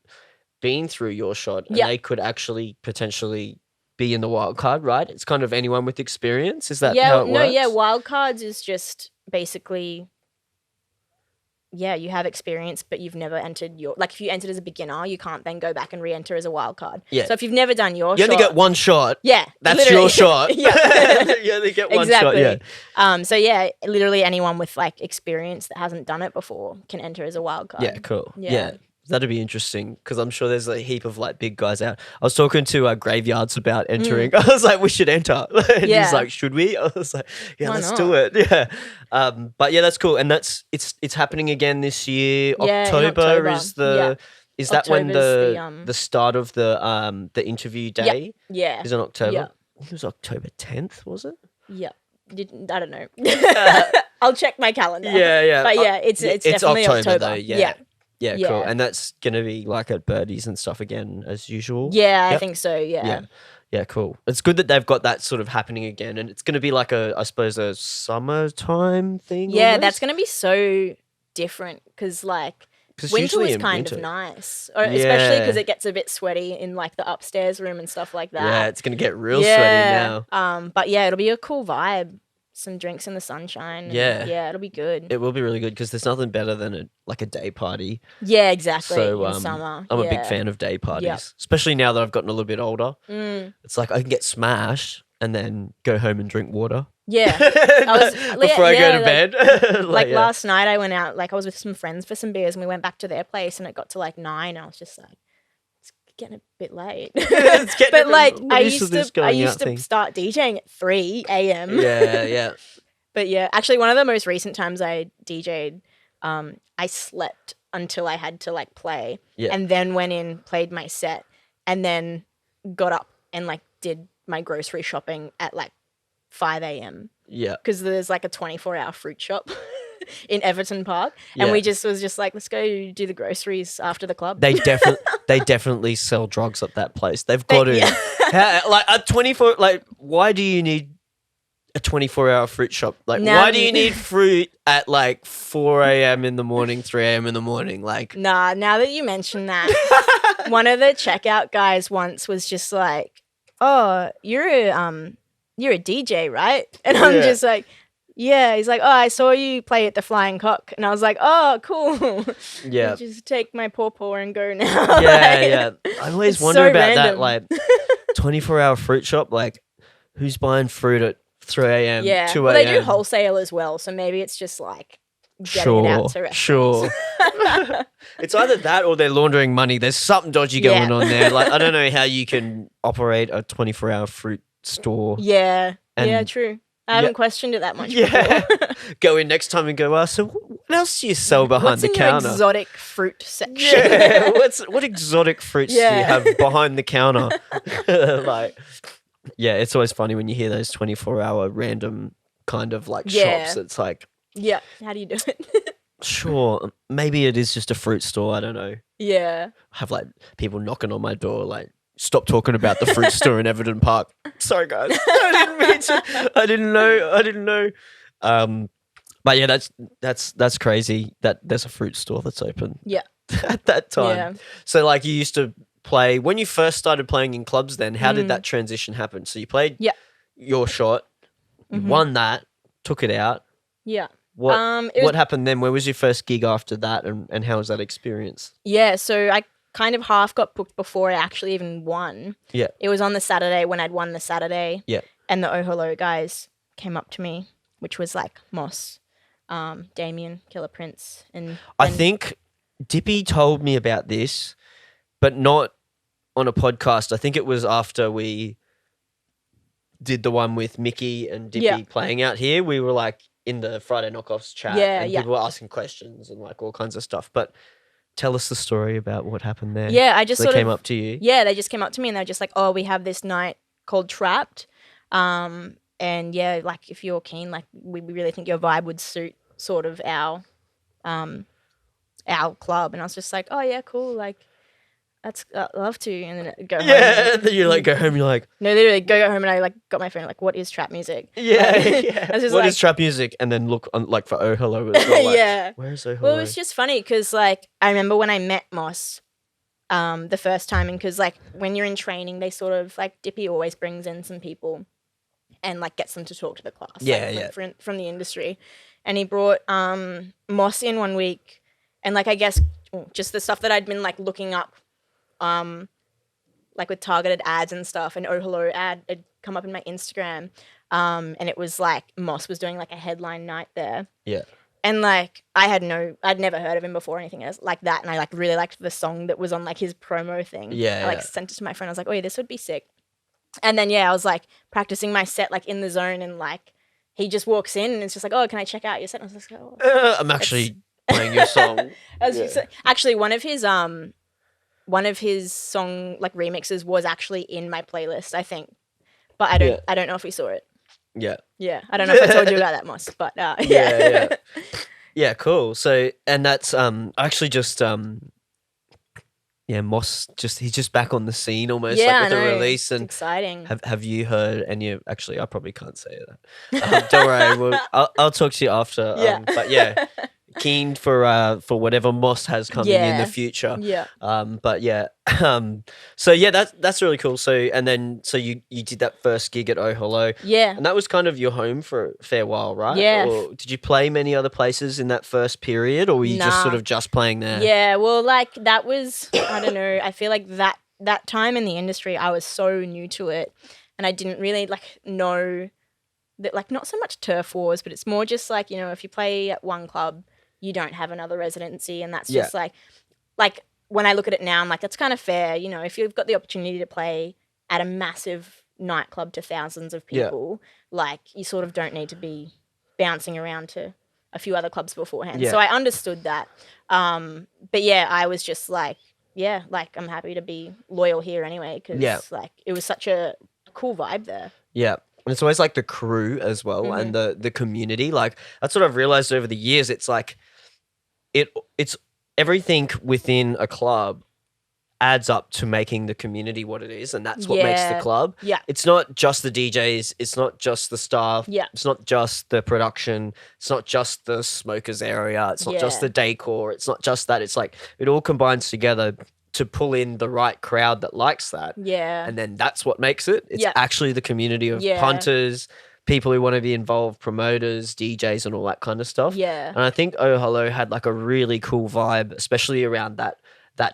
been through YourShot, and they could actually potentially be in the wild card, right? It's kind of anyone with experience. Is that how it works? Yeah, wild cards is just basically, you have experience, but you've never entered if you entered as a beginner, you can't then go back and re-enter as a wild card. Yeah. So if you've never done YourShot, you only get one shot. Yeah. That's your shot. You only get one shot. Yeah. So literally anyone with like experience that hasn't done it before can enter as a wild card. Yeah, cool. Yeah. That'd be interesting because I'm sure there's a heap of like big guys out. I was talking to Graveyards about entering. I was like, we should enter. And he's like, should we? I was like, let's do it. Yeah. But that's cool. And it's happening again this year. October is the is that when the start of the interview day? Yeah. Is in October. I think it was October 10th, was it? Yeah. I don't know. I'll check my calendar. Yeah. But it's definitely October though. Yeah. Yeah, cool. And that's going to be like at Birdies and stuff again as usual? Yeah, I think so, yeah. Yeah, cool. It's good that they've got that sort of happening again, and it's going to be like I suppose a summertime thing. Yeah, almost? that's going to be so different because winter was kind of nice, especially because it gets a bit sweaty in like the upstairs room and stuff like that. Yeah, it's going to get real sweaty now. But it'll be a cool vibe. Some drinks in the sunshine. Yeah, it'll be good. It will be really good because there's nothing better than a day party. Yeah, exactly. So in summer, I'm a big fan of day parties, especially now that I've gotten a little bit older. It's like I can get smashed and then go home and drink water. Yeah, before I go to bed. Last night, I went out. I was with some friends for some beers, and we went back to their place, and it got to 9. And I was just like, getting a bit late. I used to start DJing at 3 a.m. Yeah. But actually one of the most recent times I DJ'd, I slept until I had to play and then went in, played my set, and then got up and did my grocery shopping at 5 a.m. Yeah. Because there's a 24-hour fruit shop in Everton Park, and we just let's go do the groceries after the club. They definitely sell drugs at that place. They've got to. A 24. Why do you need a 24-hour fruit shop? Why do you need fruit at 4 a.m. in the morning, 3 a.m. in the morning? Nah. Now that you mention that, one of the checkout guys once was just like, "Oh, you're a DJ, right?" And I'm just like. Yeah, he's like, "Oh, I saw you play at the Flying Cock," and I was like, "Oh, cool." Yeah, just take my pawpaw and go now. Yeah. I always wonder about random. That 24-hour fruit shop. Who's buying fruit at 3 a.m. 2 a.m. Well, they do wholesale as well, so maybe it's just getting it out to restaurants. Sure. It's either that or they're laundering money. There's something dodgy going on there. I don't know how you can operate a 24-hour fruit store. Yeah, true. I haven't questioned it that much before. Go in next time and go, so what else do you sell behind the counter? Your exotic fruit section? Yeah, what exotic fruits do you have behind the counter? It's always funny when you hear those 24-hour random kind of shops. It's yeah, how do you do it? Sure, maybe it is just a fruit store. I don't know. Yeah. I have people knocking on my door stop talking about the fruit store in Everton Park. Sorry, guys. I didn't mean to. I didn't know. But yeah, that's crazy that there's a fruit store that's open. Yeah. At that time. Yeah. So you used to play when you first started playing in clubs. Then how did that transition happen? So you played YourShot, you won that, took it out. Yeah. What happened then? Where was your first gig after that, and how was that experience? Yeah, so I kind of half got booked before I actually even won. Yeah. It was on the Saturday when I'd won the Saturday. Yeah. And the Oh Hello guys came up to me, which was like Moss, Damien, Killer Prince, and I think Dippy told me about this, but not on a podcast. I think it was after we did the one with Mickey and Dippy playing out here. We were like in the Friday Knockoffs chat, and people were asking questions and like all kinds of stuff. But tell us the story about what happened there. Yeah, I just so they came up to you. Yeah, they just came up to me and they're just like, "Oh, we have this night called Trapped, and yeah, like if you're keen, like we really think your vibe would suit sort of our club." And I was just like, "Oh yeah, cool, like that's I'd love to." And then I'd go home. Yeah, then you like go home. You're like, no, literally go home, and I like got my phone like, "What is trap music?" Yeah, yeah. What is trap music? And then look on like for Oh Hello as well. Like, yeah. Where's Oh Hello? Well, it was just funny because like I remember when I met Moss, the first time, and because like when you're in training, they sort of like Dippy always brings in some people, and like gets them to talk to the class. Like, from the industry, and he brought Moss in one week, and like I guess just the stuff that I'd been like looking up. Like with targeted ads and stuff, and Oh Hello ad had come up in my Instagram, and it was like Moss was doing like a headline night there. Yeah. And like I'd never heard of him before or anything else like that, and I like really liked the song that was on like his promo thing. Yeah. I like sent it to my friend. I was like, "Oh yeah, this would be sick." And then I was like practicing my set like in the zone, and like he just walks in and it's just like, "Oh, can I check out your set?" And I was like, "Oh, I'm actually playing your song." Actually, one of his song like remixes was actually in my playlist, I think, but I don't know if we saw it. Yeah. I don't know if I told you about that, Moss, but yeah, cool. So, and that's actually just Moss he's just back on the scene almost like with a release, and it's exciting. Have you heard any of? Actually, I probably can't say that. Don't worry, I'll talk to you after. But yeah. Keen for whatever Moss has coming in the future. Yeah. So yeah, that's really cool. So you did that first gig at Oh Hello. Yeah. And that was kind of your home for a fair while, right? Yeah. Or did you play many other places in that first period, or were you just sort of playing there? Yeah, well, like that was I don't know, I feel like that time in the industry I was so new to it, and I didn't really like know that, like, not so much turf wars, but it's more just like, if you play at one club, you don't have another residency, and that's just like when I look at it now, I'm like, that's kind of fair. If you've got the opportunity to play at a massive nightclub to thousands of people, like you sort of don't need to be bouncing around to a few other clubs beforehand. Yeah. So I understood that. But yeah, I was just like, I'm happy to be loyal here anyway, because like it was such a cool vibe there. Yeah. And it's always like the crew as well, and the community. Like that's what I've realized over the years. It's like it's everything within a club adds up to making the community what it is, and that's what makes the club. Yeah. It's not just the DJs, it's not just the staff, it's not just the production, it's not just the smokers area, it's not just the decor, it's not just that. It's like it all combines together to pull in the right crowd that likes that. Yeah. And then that's what makes it. It's actually the community of punters, people who want to be involved, promoters, DJs, and all that kind of stuff. Yeah. And I think Oh Hello had like a really cool vibe, especially around that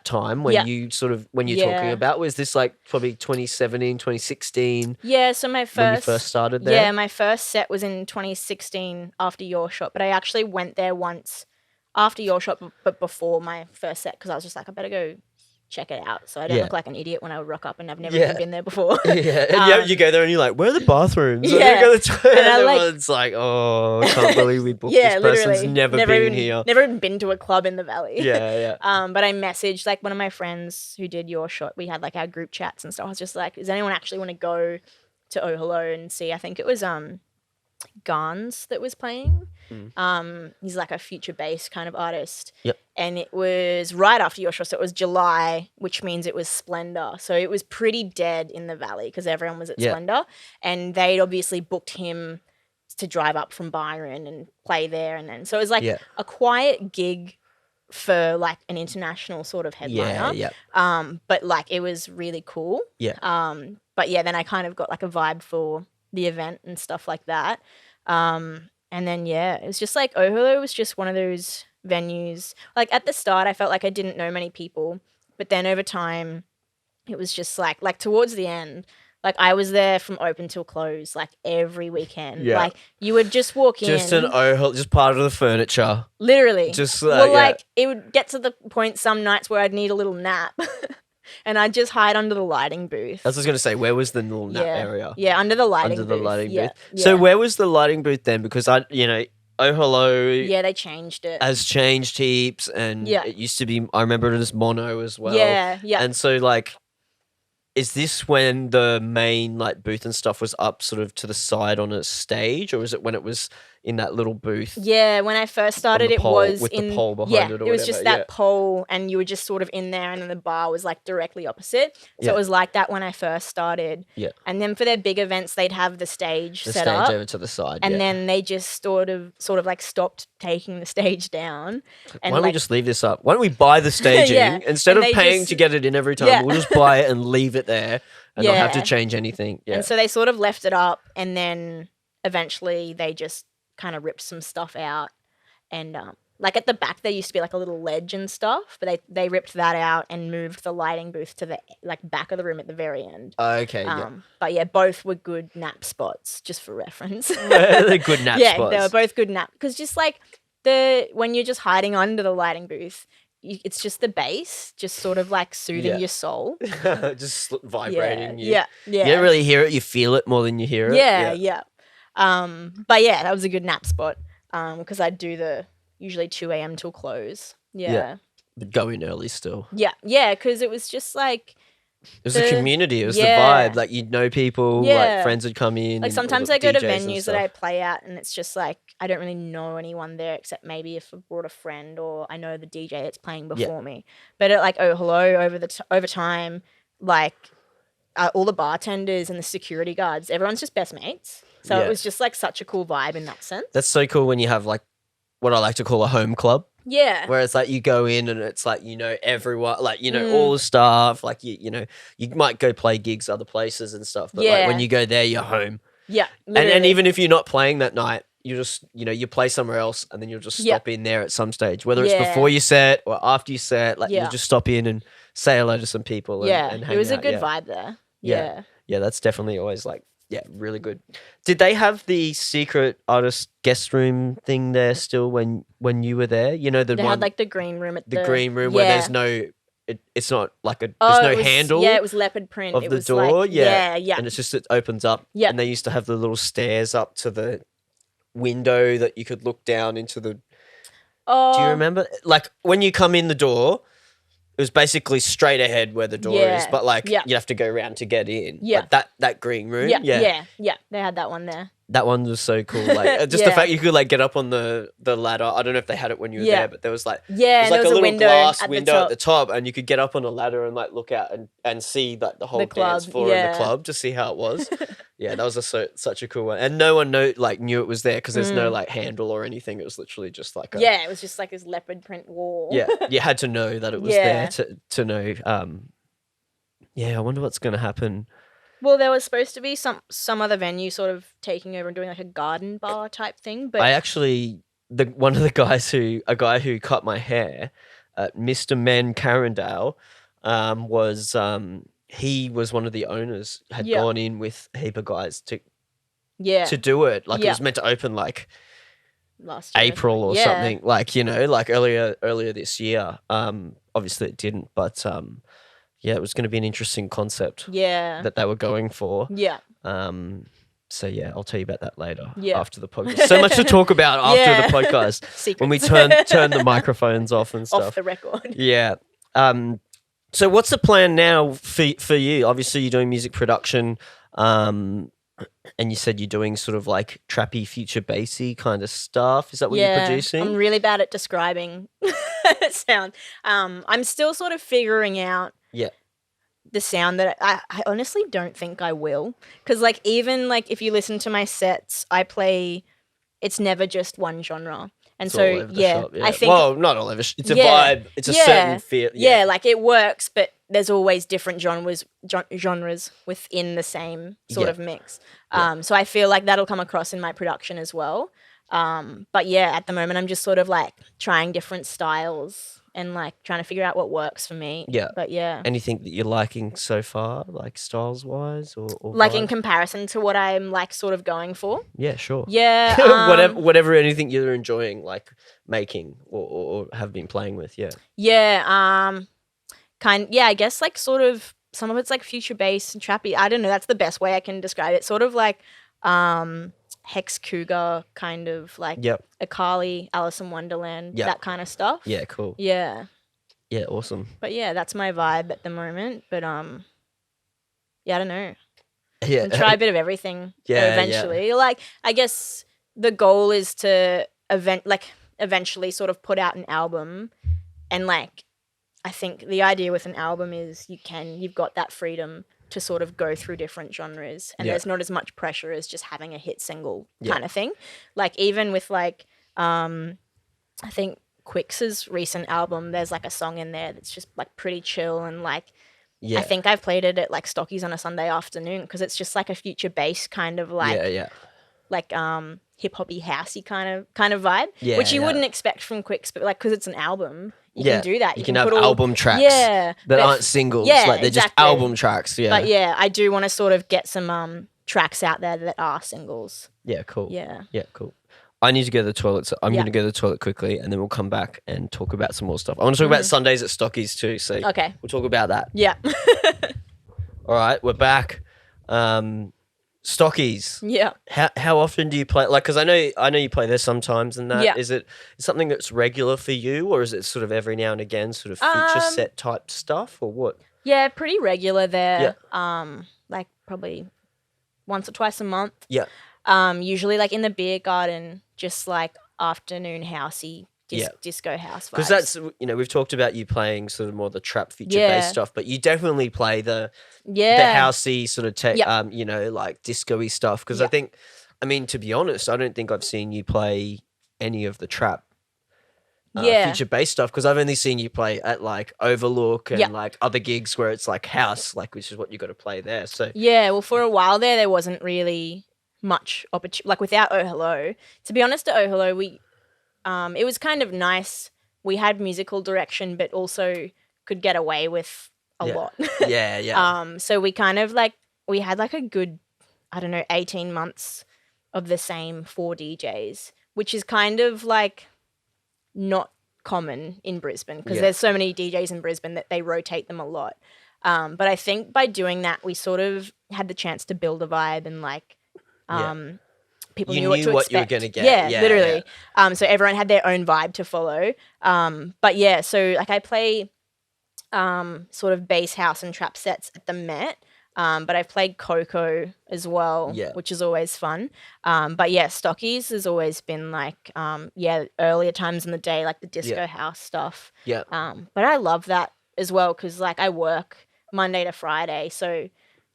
time when you when you're talking about, was this like probably 2017, 2016? Yeah, so when you first started there? Yeah, my first set was in 2016 after YourShot, but I actually went there once after YourShot, but before my first set, because I was just like, I better go check it out, so I don't look like an idiot when I would rock up and I've never even been there before. And you go there and you're like, where are the bathrooms? And everyone's like, oh, I can't believe we booked this person's never been here. Never even been to a club in the valley. But I messaged like one of my friends who did YourShot. We had like our group chats and stuff. I was just like, does anyone actually want to go to Oh Hello and see? I think it was Gans that was playing. He's like a future bass kind of artist. And it was right after YourShot, so it was July, which means it was Splendor. So it was pretty dead in the valley because everyone was at Splendor, and they'd obviously booked him to drive up from Byron and play there, and then so it was like a quiet gig for like an international sort of headliner. But like it was really cool. But yeah, then I kind of got like a vibe for the event and stuff like that. And then, it was just like Oholo was just one of those venues. Like at the start, I felt like I didn't know many people. But then over time, it was just like towards the end, like I was there from open till close, like every weekend. Yeah. Like you would just walk Just in. just part of the furniture. Literally. Just like it would get to the point some nights where I'd need a little nap. And I'd just hide under the lighting booth. I was going to say, where was the little nap area? Yeah, under the lighting booth. Yeah. So where was the lighting booth then? Because Oholo. Yeah, they changed it. Has changed heaps, and it used to be. I remember it as mono as well. Yeah. And so like, is this when the main like booth and stuff was up sort of to the side on a stage, or is it when it was in that little booth? Yeah, when I first started, it was with in the pole behind it. Or it was just that pole, and you were just sort of in there, and then the bar was like directly opposite. So it was like that when I first started. Yeah. And then for their big events, they'd have the stage set stage up over to the side, and then they just sort of like stopped taking the stage down. And why don't we just leave this up? Why don't we buy the staging instead of paying to get it in every time? We'll just buy it and leave it there and not have to change anything. Yeah. And so they sort of left it up, and then eventually they just kind of ripped some stuff out, and like at the back there used to be like a little ledge and stuff, but they ripped that out and moved the lighting booth to the like back of the room at the very end. Okay. But yeah, both were good nap spots, just for reference. They're good nap spots. Yeah, they were both good nap, because just like when you're just hiding under the lighting booth, it's just the bass, just sort of like soothing your soul, just vibrating. Yeah. You don't really hear it; you feel it more than you hear it. Yeah. But yeah, that was a good nap spot. Because I'd do usually 2 a.m. till close. Yeah. But go in early still. Yeah, because it was just like it was the community. It was the vibe. Like you'd know people. Like friends would come in. Like sometimes I go to venues that I play at, and it's just like I don't really know anyone there except maybe if I brought a friend or I know the DJ that's playing before me. But at like Hello over time, like all the bartenders and the security guards, everyone's just best mates. So it was just like such a cool vibe in that sense. That's so cool when you have like what I like to call a home club. Yeah. Where it's like you go in and it's like, everyone, like, all the staff, like, you might go play gigs other places and stuff. But like when you go there, you're home. Yeah. And even if you're not playing that night, you just, you play somewhere else and then you'll just stop in there at some stage, whether it's before you set or after you set, like you just stop in and say hello to some people and hang out. It was a good vibe there. Yeah. Yeah, that's definitely always like, really good. Did they have the secret artist guest room thing there still when you were there? They had like the green room at the green room where there's no. It's not like there's no handle. Yeah, it was leopard print of it the was door. Like, yeah, and it's just it opens up. Yeah, and they used to have the little stairs up to the window that you could look down into the. Oh, do you remember? Like when you come in the door. It was basically straight ahead where the door is, but like you'd have to go around to get in. Yeah. Like that green room. Yeah. They had that one there. That one was so cool. Like just the fact you could like get up on the ladder. I don't know if they had it when you were there, but there was like there was a little window glass at window at the top, and you could get up on a ladder and like look out and see like the whole dance floor and the club to see how it was. Yeah, that was such a cool one, and no one knew it was there because there's no like handle or anything. It was literally just like it was just like this leopard print wall. Yeah, you had to know that it was there to know. I wonder what's going to happen. Well, there was supposed to be some other venue sort of taking over and doing like a garden bar type thing, but I actually one of the guys a guy who cut my hair, Mr. Men Carindale, was he was one of the owners, had gone in with a heap of guys to do it. Like it was meant to open like last year, April or something, like like earlier this year. Obviously it didn't, but it was going to be an interesting concept. That they were going for. Yeah. So I'll tell you about that later. Yeah. After the podcast. So much to talk about after the podcast. Secrets. When we turn the microphones off and stuff. Off the record. Yeah. So what's the plan now for you? Obviously you're doing music production, and you said you're doing sort of like trappy, future bassy kind of stuff. Is that what you're producing? I'm really bad at describing sound. I'm still sort of figuring out the sound that I honestly don't think I will. Because like even like if you listen to my sets, I play, it's never just one genre. And it's so all over the shop, I think not all over. It's a vibe. It's a certain feel. Yeah, like it works, but there's always different genres within the same sort of mix. So I feel like that'll come across in my production as well. But yeah, at the moment I'm just sort of like trying different styles and like trying to figure out what works for me. Yeah. But yeah. Anything that you're liking so far, like styles wise or Like in vibes? comparison to what I'm like sort of going for. Yeah, sure. Yeah. Whatever anything you're enjoying, like making or have been playing with. Yeah. Yeah. I guess like sort of some of it's like future bass and trappy. I don't know. That's the best way I can describe it. Sort of like Hex Cougar, kind of like Yep. Akali, Alice in Wonderland, Yep. that kind of stuff. Yeah, cool. Yeah. Yeah, awesome. But yeah, that's my vibe at the moment. But yeah, I don't know. Yeah. And try a bit of everything Yeah, eventually. Like I guess the goal is to eventually sort of put out an album, and like I think the idea with an album is you've got that freedom to sort of go through different genres, and there's not as much pressure as just having a hit single kind of thing. Like even with like I think Quix's recent album, there's like a song in there that's just like pretty chill, and like I think I've played it at like Stockies on a Sunday afternoon because it's just like a future bass kind of like like hip hoppy housey kind of vibe, which you wouldn't expect from Quix, but like because it's an album, you can do that. You can have album tracks that aren't singles. Like they're just album tracks. Yeah. But yeah, I do want to sort of get some tracks out there that are singles. Yeah, cool. Yeah. Yeah, cool. I need to go to the toilet, so I'm going to go to the toilet quickly, and then we'll come back and talk about some more stuff. I want to talk about Sundays at Stockies too, so okay, we'll talk about that. Yeah. All right, we're back. Stockies. Yeah. How often do you play? Like, because I know you play there sometimes, and that is it something that's regular for you, or is it sort of every now and again, sort of feature set type stuff, or what? Yeah, pretty regular there. Yeah. Like probably once or twice a month. Yeah. Usually like in the beer garden, just like afternoon housey disco house vibes. Because that's, we've talked about you playing sort of more the trap future based stuff, but you definitely play the housey sort of like disco-y stuff. Because I think, to be honest, I don't think I've seen you play any of the trap future based stuff, because I've only seen you play at like Overlook and like other gigs where it's like house, like which is what you got to play there. So yeah, well, for a while there wasn't really much opportunity. Like without Oh Hello, to be honest, at Oh Hello, we it was kind of nice. We had musical direction, but also could get away with a lot. So we kind of like we had like a good, 18 months of the same 4 DJs, which is kind of like not common in Brisbane because there's so many DJs in Brisbane that they rotate them a lot. But I think by doing that, we sort of had the chance to build a vibe and like people knew what to expect. You were going to get. Yeah, literally. Yeah. So everyone had their own vibe to follow. But yeah, so like I play sort of bass house and trap sets at the Met. But I've played Coco as well, which is always fun. But yeah, Stockies has always been like, earlier times in the day, like the disco house stuff. Yeah. But I love that as well because like I work Monday to Friday, so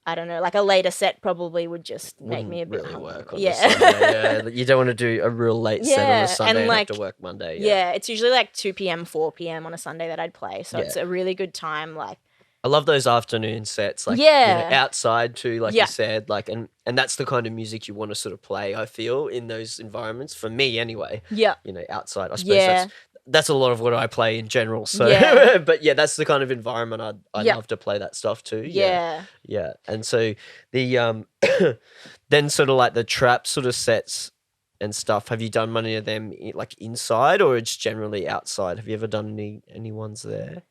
I don't know, like a later set probably would just make me a bit really hungry. work on the Sunday. You don't want to do a real late set on a Sunday and like, have to work Monday. Yeah, it's usually like 2 p.m., 4 p.m. on a Sunday that I'd play, so it's a really good time. Like I love those afternoon sets, like outside too, like you said, like and that's the kind of music you want to sort of play. I feel in those environments, for me anyway. Yeah, outside. I suppose that's a lot of what I play in general. So, but that's the kind of environment I love to play that stuff too. Yeah. And so the then sort of like the trap sort of sets and stuff. Have you done many of them like inside or it's generally outside? Have you ever done any ones there?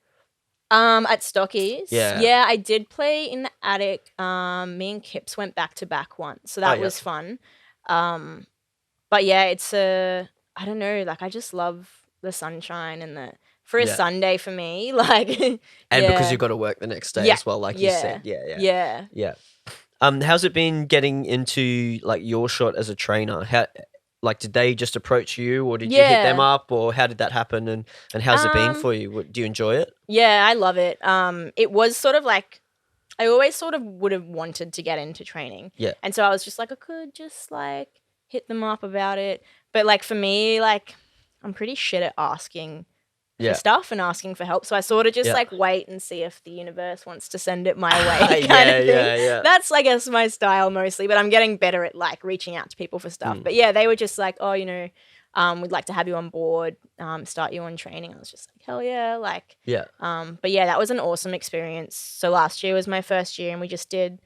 At Stockies. Yeah, I did play in the attic. Me and Kips went back to back once, so that was fun. But yeah, it's I don't know, like I just love the sunshine and for a Sunday for me, like and because you've got to work the next day as well, like you said. Yeah. How's it been getting into like YourShot as a trainer? How like did they just approach you or did you hit them up or how did that happen and how's it been for you? Do you enjoy it? Yeah, I love it. It was sort of like I always sort of would have wanted to get into training. Yeah. And so I was just like I could just like hit them up about it. But like for me, like I'm pretty shit at asking for stuff and asking for help. So I sort of just like wait and see if the universe wants to send it my way kind of thing. Yeah. That's, I guess, my style mostly, but I'm getting better at like reaching out to people for stuff. But yeah, they were just like, oh, you know, we'd like to have you on board, start you on training. I was just like, hell yeah. Like, but yeah, that was an awesome experience. So last year was my first year and I just did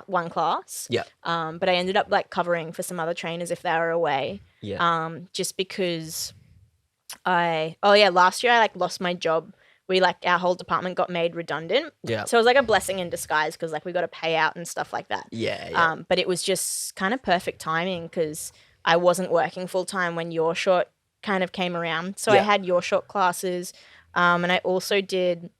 one class. Yeah. But I ended up like covering for some other trainers if they were away. Yeah. Just because last year I like lost my job. We like our whole department got made redundant. Yeah. So it was like a blessing in disguise because like we got a payout and stuff like that. Yeah. But it was just kind of perfect timing because I wasn't working full time when YourShot kind of came around. So I had YourShot classes, and I also did.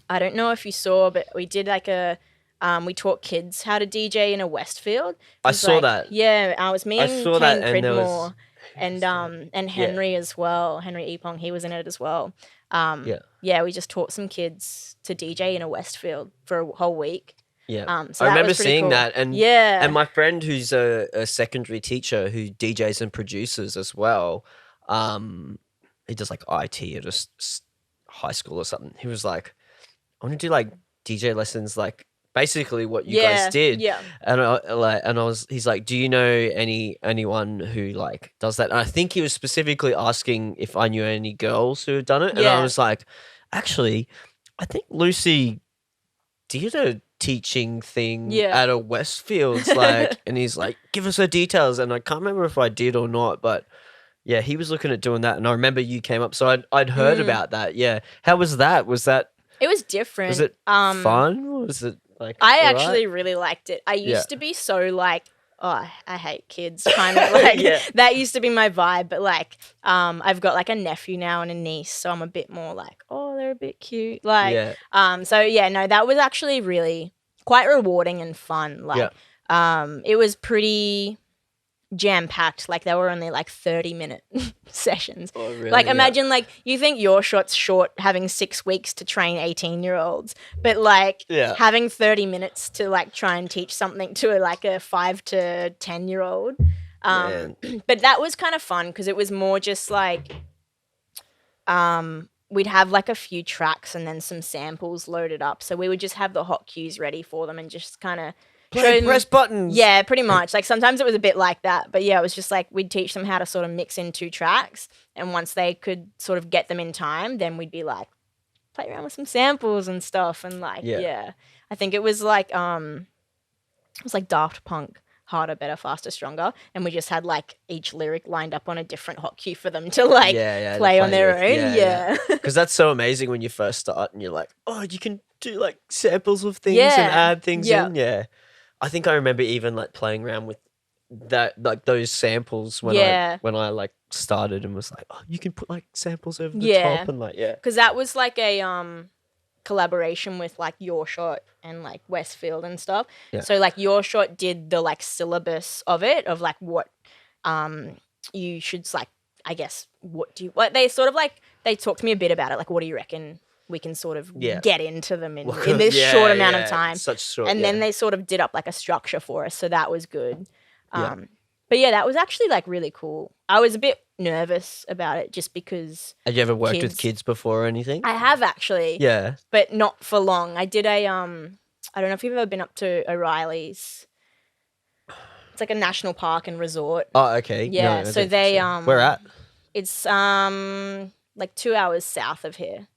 I don't know if you saw, but we did like we taught kids how to DJ in a Westfield. I saw that. Yeah, I was me and Kane Pridmore and Henry as well. Henry Epong, he was in it as well. We just taught some kids to DJ in a Westfield for a whole week. Yeah, so I remember seeing that, and and my friend who's a secondary teacher who DJs and produces as well. He does like IT at a high school or something. He was like, I want to do like DJ lessons, like basically what you guys did. Yeah. And he's like, do you know anyone who like does that? And I think he was specifically asking if I knew any girls who had done it. And I was like, actually, I think Lucy did a teaching thing at a Westfields, like, and he's like, give us her details. And I can't remember if I did or not, but yeah, he was looking at doing that. And I remember you came up, so I'd heard about that. Yeah. How was that? It was different. Was it fun? Was it like I actually really liked it. I used to be so like, oh, I hate kids, kind of like that used to be my vibe. But like, I've got like a nephew now and a niece, so I'm a bit more like, oh, they're a bit cute. Like, so yeah, no, that was actually really quite rewarding and fun. Like, it was pretty jam-packed. Like, they were only like 30-minute sessions. Oh, really? Like, imagine like you think YourShot's short having 6 weeks to train 18-year-olds, but like having 30 minutes to like try and teach something to like a 5 to 10-year-old. But that was kind of fun because it was more just like we'd have like a few tracks and then some samples loaded up. So we would just have the hot cues ready for them and just kind of press buttons. Yeah, pretty much. Like sometimes it was a bit like that, but yeah, it was just like we'd teach them how to sort of mix in 2 tracks, and once they could sort of get them in time, then we'd be like, play around with some samples and stuff, and like I think it was like Daft Punk, harder, better, faster, stronger, and we just had like each lyric lined up on a different hot cue for them to like play on their own. Because that's so amazing when you first start and you're like, oh, you can do like samples of things and add things in. Yeah. I think I remember even like playing around with that, like those samples when I like started and was like, oh, you can put like samples over the top and like, because that was like a collaboration with like YourShot and like Westfield and stuff. So like YourShot did the like syllabus of it, of like what you should like, I guess, what they sort of like, they talked to me a bit about it, like, what do you reckon we can sort of get into them in this short amount of time. And then they sort of did up like a structure for us, so that was good. But yeah, that was actually like really cool. I was a bit nervous about it just because. Had you ever worked with kids before or anything? I have actually. Yeah. But not for long. I did I don't know if you've ever been up to O'Reilly's. It's like a national park and resort. Oh, okay. Yeah. No, so they where at? It's like 2 hours south of here.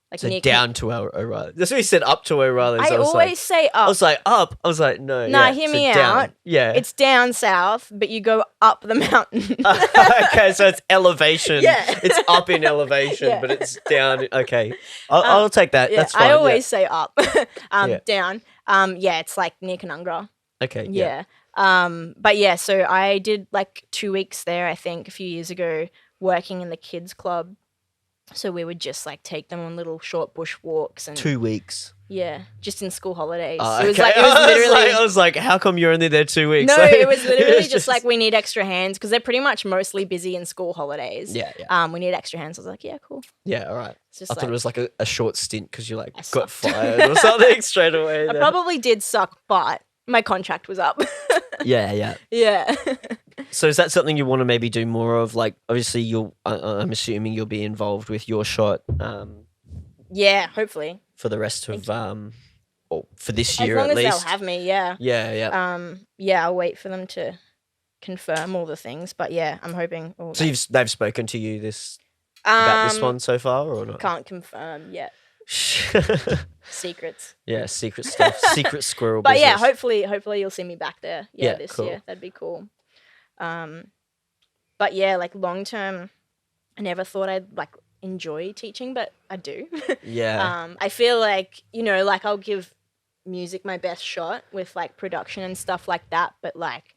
Like so down to O'Reilly. That's what you said, up to O'Reilly's. I always say up. I was like, up. I was like, no. No, hear me out. Yeah. It's down south, but you go up the mountain. Okay, so it's elevation. Yeah. It's up in elevation, but it's down. Okay. I'll take that. That's fine. I always say up. Down. It's like near Canungra. Okay. Yeah. But yeah, so I did like 2 weeks there, I think, a few years ago, working in the kids club. So we would just like take them on little short bush walks and 2 weeks. Yeah, just in school holidays. Okay. It was literally. I was like, how come you're only there 2 weeks? No, it was literally just like we need extra hands because they're pretty much mostly busy in school holidays. Yeah. We need extra hands. I was like, yeah, cool. Yeah, all right. I thought it was like a short stint because you like got fired or something straight away. I probably did suck, but my contract was up. Yeah. Yeah. So is that something you want to maybe do more of? Like, obviously, I'm assuming you'll be involved with YourShot. Yeah, hopefully. For the rest of or for this As year long at as they'll least. have me, yeah. Yeah. Yeah, I'll wait for them to confirm all the things, but yeah, I'm hoping. So they've spoken to you about this one so far, or not? Can't confirm yet. Secrets. Yeah, secret stuff, secret squirrel. But business. yeah, hopefully you'll see me back there. Yeah, this cool. year. That'd be cool. But yeah, like long term, I never thought I'd like enjoy teaching, but I do. Yeah. I feel like, you know, like I'll give music my best shot with like production and stuff like that, but like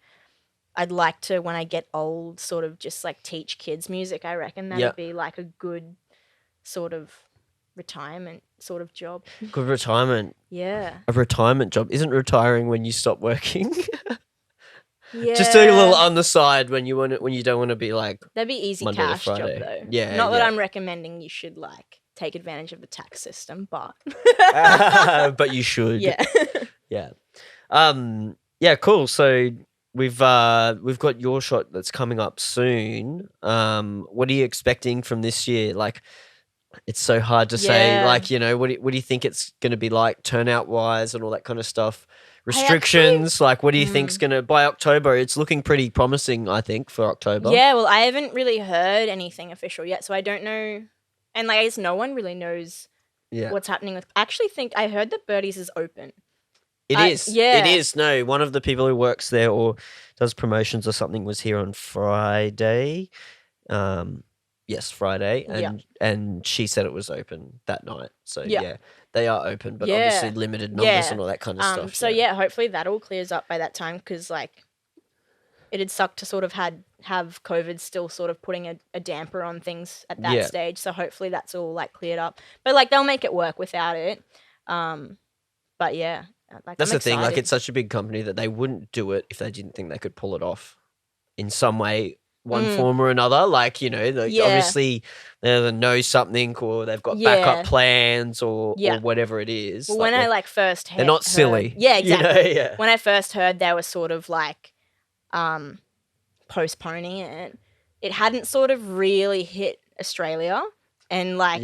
I'd like to, when I get old, sort of just like teach kids music. I reckon that'd be like a good sort of retirement sort of job. Good retirement. Yeah. A retirement job. Isn't retiring when you stop working? Yeah. Just doing a little on the side when you don't want to be like that'd be easy Monday to cash job Friday. though. Yeah. Not that I'm recommending you should like take advantage of the tax system, but but you should. Yeah. Yeah. Yeah, cool. So we've got YourShot that's coming up soon. What are you expecting from this year? Like, it's so hard to say. Like, you know, what do you think it's going to be like turnout wise and all that kind of stuff? Restrictions, like, what do you think's going to, by October? It's looking pretty promising, I think, for October. Yeah, well, I haven't really heard anything official yet, so I don't know. And like, I guess no one really knows what's happening with. I actually think I heard that Birdies is open. It is. Yeah. It is. No, one of the people who works there or does promotions or something was here on Friday. Yes, Friday. And she said it was open that night. So, yeah they are open, but obviously limited numbers and all that kind of stuff. So, hopefully that all clears up by that time because, like, it'd suck to sort of have COVID still sort of putting a damper on things at that stage. So, hopefully that's all, like, cleared up. But, like, they'll make it work without it. But, yeah. Like, that's the thing. Like, it's such a big company that they wouldn't do it if they didn't think they could pull it off in some way, one form or another. Like, you know, obviously they either know something or they've got backup plans or whatever it is. Well, like when I like first heard, they're not silly. Yeah, exactly. You know? When I first heard they were sort of like postponing it, it hadn't sort of really hit Australia, and like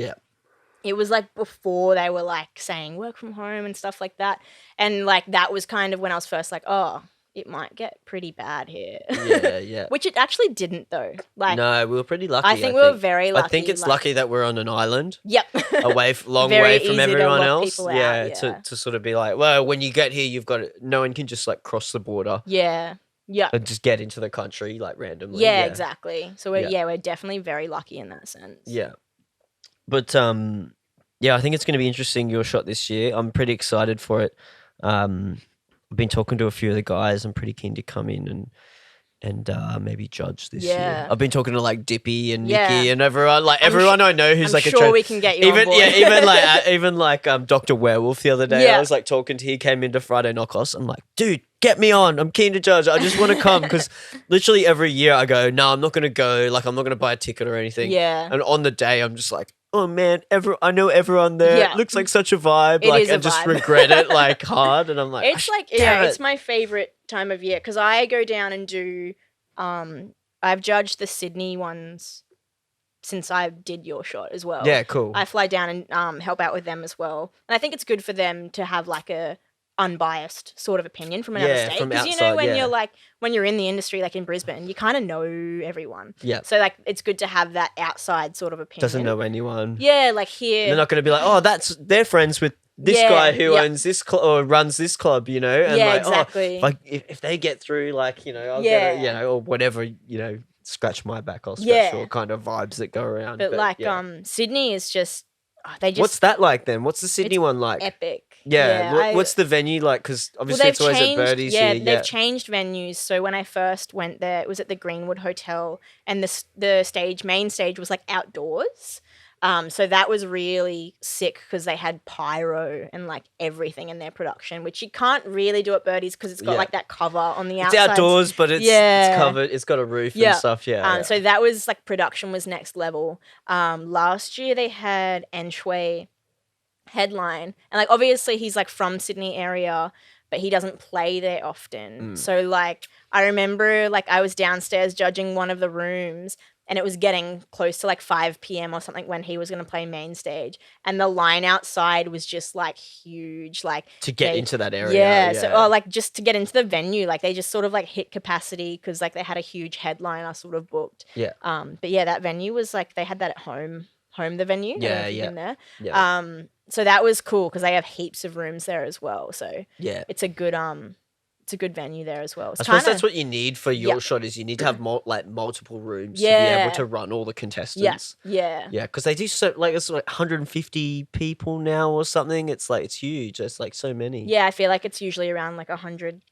it was like before they were like saying work from home and stuff like that, and like that was kind of when I was first like, oh, it might get pretty bad here. Yeah. Which it actually didn't though. Like, no, we were pretty lucky. I think we were very lucky. I think it's lucky that we're on an island. Yep. Long way from everyone else. Yeah. To sort of be like, well, when you get here, you've got it. No one can just like cross the border. Yeah. And just get into the country like randomly. Yeah, exactly. So we're definitely very lucky in that sense. Yeah. But I think it's going to be interesting, YourShot this year. I'm pretty excited for it. I've been talking to a few of the guys. I'm pretty keen to come in and maybe judge this year. I've been talking to like Dippy and Nikki and everyone. Like everyone I know who's like sure we can get you even on board. even like Dr. Werewolf the other day. I was like talking to. He came into Friday Knockos. I'm like, dude, get me on. I'm keen to judge. I just want to come because literally every year I go, no, I'm not going to go. Like I'm not going to buy a ticket or anything. Yeah. And on the day I'm just like, oh man, I know everyone there. Yeah. It looks like such a vibe. It is a just vibe. regret it like hard. And I'm like, it's like, it's my favorite time of year because I go down and do, I've judged the Sydney ones since I did YourShot as well. Yeah, cool. I fly down and help out with them as well. And I think it's good for them to have like a unbiased sort of opinion from another state. Because you know when you're like when you're in the industry like in Brisbane, you kind of know everyone. Yeah. So like it's good to have that outside sort of opinion. Doesn't know anyone. Yeah, like here they're not going to be like, oh, they're friends with this guy who owns this or runs this club, you know. And like, exactly. Oh, if they get through, like I'll get it, or whatever, scratch my back, I'll scratch all kind of vibes that go around. But like Sydney is just they just. What's that like then? What's the Sydney one like? Epic. Yeah. What's the venue like? Because obviously it's always at Birdies here. Yeah, they've changed venues. So when I first went there, it was at the Greenwood Hotel, and the main stage was like outdoors. So that was really sick because they had pyro and like everything in their production, which you can't really do at Birdies because it's got like that cover on the outside. It's outdoors, but it's covered. It's got a roof and stuff. Yeah. So that was like production was next level. Last year they had Eljae headline, and like obviously he's like from Sydney area, but he doesn't play there often. So like I remember like I was downstairs judging one of the rooms and it was getting close to like 5 p.m. or something when he was going to play main stage. And the line outside was just like huge. Like to get into that area. Yeah. So like just to get into the venue, like they just sort of like hit capacity because like they had a huge headliner sort of booked. Yeah. But yeah, that venue was like they had that at home the venue. I don't know if you've been there. Yeah. So that was cool because they have heaps of rooms there as well. So yeah, it's a good venue there as well. I suppose that's what you need for YourShot is you need to have multiple rooms to be able to run all the contestants. Yeah. Because they do so like it's like 150 people now or something. It's like it's huge. It's like so many. Yeah, I feel like it's usually around like 100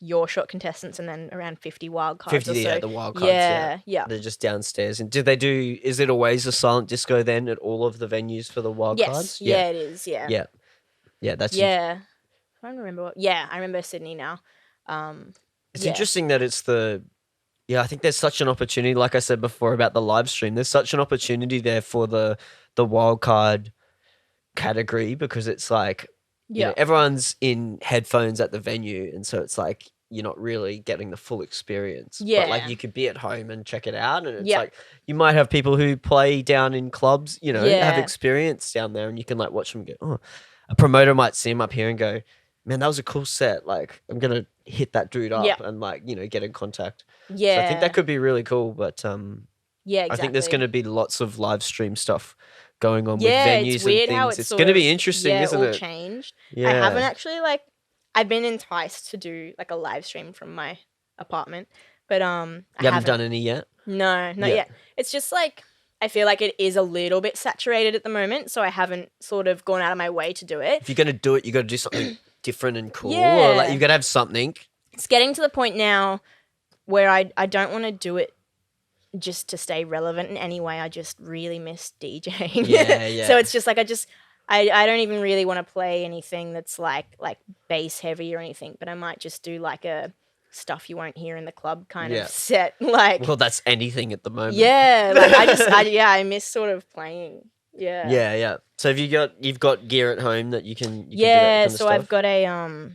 YourShot contestants and then around 50 wild cards. 50, or so. The wild cards. Yeah. They're just downstairs. And is it always a silent disco then at all of the venues for the wild cards? Yeah, it is. Yeah. Yeah, that's I don't remember I remember Sydney now. It's interesting that it's I think there's such an opportunity, like I said before about the live stream. There's such an opportunity there for the wild card category because it's like you know, everyone's in headphones at the venue, and so it's like you're not really getting the full experience. Yeah. But like you could be at home and check it out, and it's like you might have people who play down in clubs, you know, have experience down there, and you can like watch them go. Oh, a promoter might see him up here and go, "Man, that was a cool set. Like, I'm gonna hit that dude up and like you know get in contact." Yeah, so I think that could be really cool. But exactly. I think there's going to be lots of live stream stuff going on with venues it's weird and things. How it's going to be interesting, isn't it? Changed. Yeah. I haven't actually I've been enticed to do like a live stream from my apartment, but you haven't done any yet? No, not yet. It's just like I feel like it is a little bit saturated at the moment, so I haven't sort of gone out of my way to do it. If you're going to do it, you got to do something different and cool. Yeah. Or like you've got to have something. It's getting to the point now where I don't want to do it just to stay relevant in any way. I just really miss DJing. Yeah. So it's just like I don't even really want to play anything that's like bass heavy or anything, but I might just do like a stuff you won't hear in the club kind of set. Like, well, that's anything at the moment. Yeah, like I miss sort of playing. Yeah. Yeah. So you've got gear at home that you can do that kind of so stuff? I've got a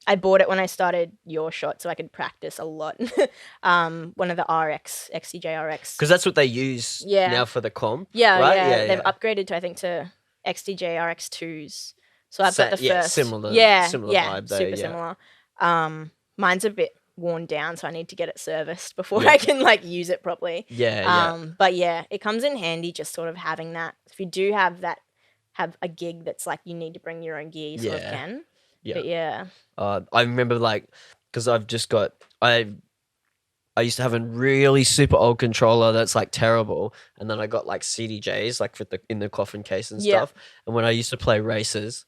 I bought it when I started YourShot so I could practice a lot. One of the XDJ RX. Because that's what they use now for the comp. Yeah, right? yeah. They've upgraded to I think to XDJ RX 2s. So I've got the first. Similar vibe though. Super similar. Mine's a bit worn down, so I need to get it serviced before I can like use it properly. But yeah, it comes in handy just sort of having that. If you do have a gig that's like you need to bring your own gear, you sort of can. Yeah. But yeah. I remember like because I've just got I used to have a really super old controller that's like terrible, and then I got like CDJs like in the coffin case and stuff. And when I used to play races,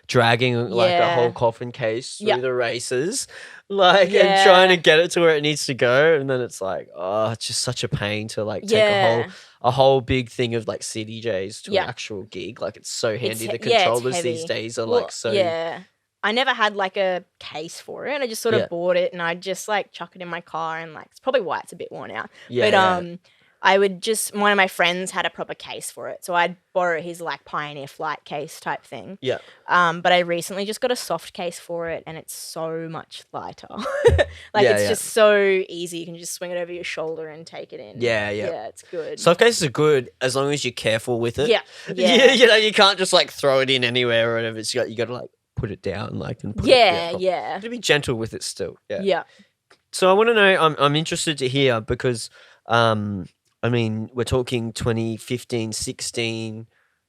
dragging like a whole coffin case through the races, like and trying to get it to where it needs to go, and then it's like it's just such a pain to like take a whole big thing of like CDJs to an actual gig. Like it's so handy. The controllers these days are like so. Yeah. I never had like a case for it. I just sort of bought it and I'd just like chuck it in my car and like it's probably why it's a bit worn out. I would just one of my friends had a proper case for it, so I'd borrow his like Pioneer Flight case type thing. Yeah. But I recently just got a soft case for it, and it's so much lighter. It's just so easy. You can just swing it over your shoulder and take it in. Yeah, it's good. Soft cases are good as long as you're careful with it. Yeah. You know, you can't just like throw it in anywhere or whatever. You got to like put it down, like and put it. Yeah. To be gentle with it still. Yeah. Yeah. So I want to know. I'm interested to hear because I mean, we're talking 2015, 16,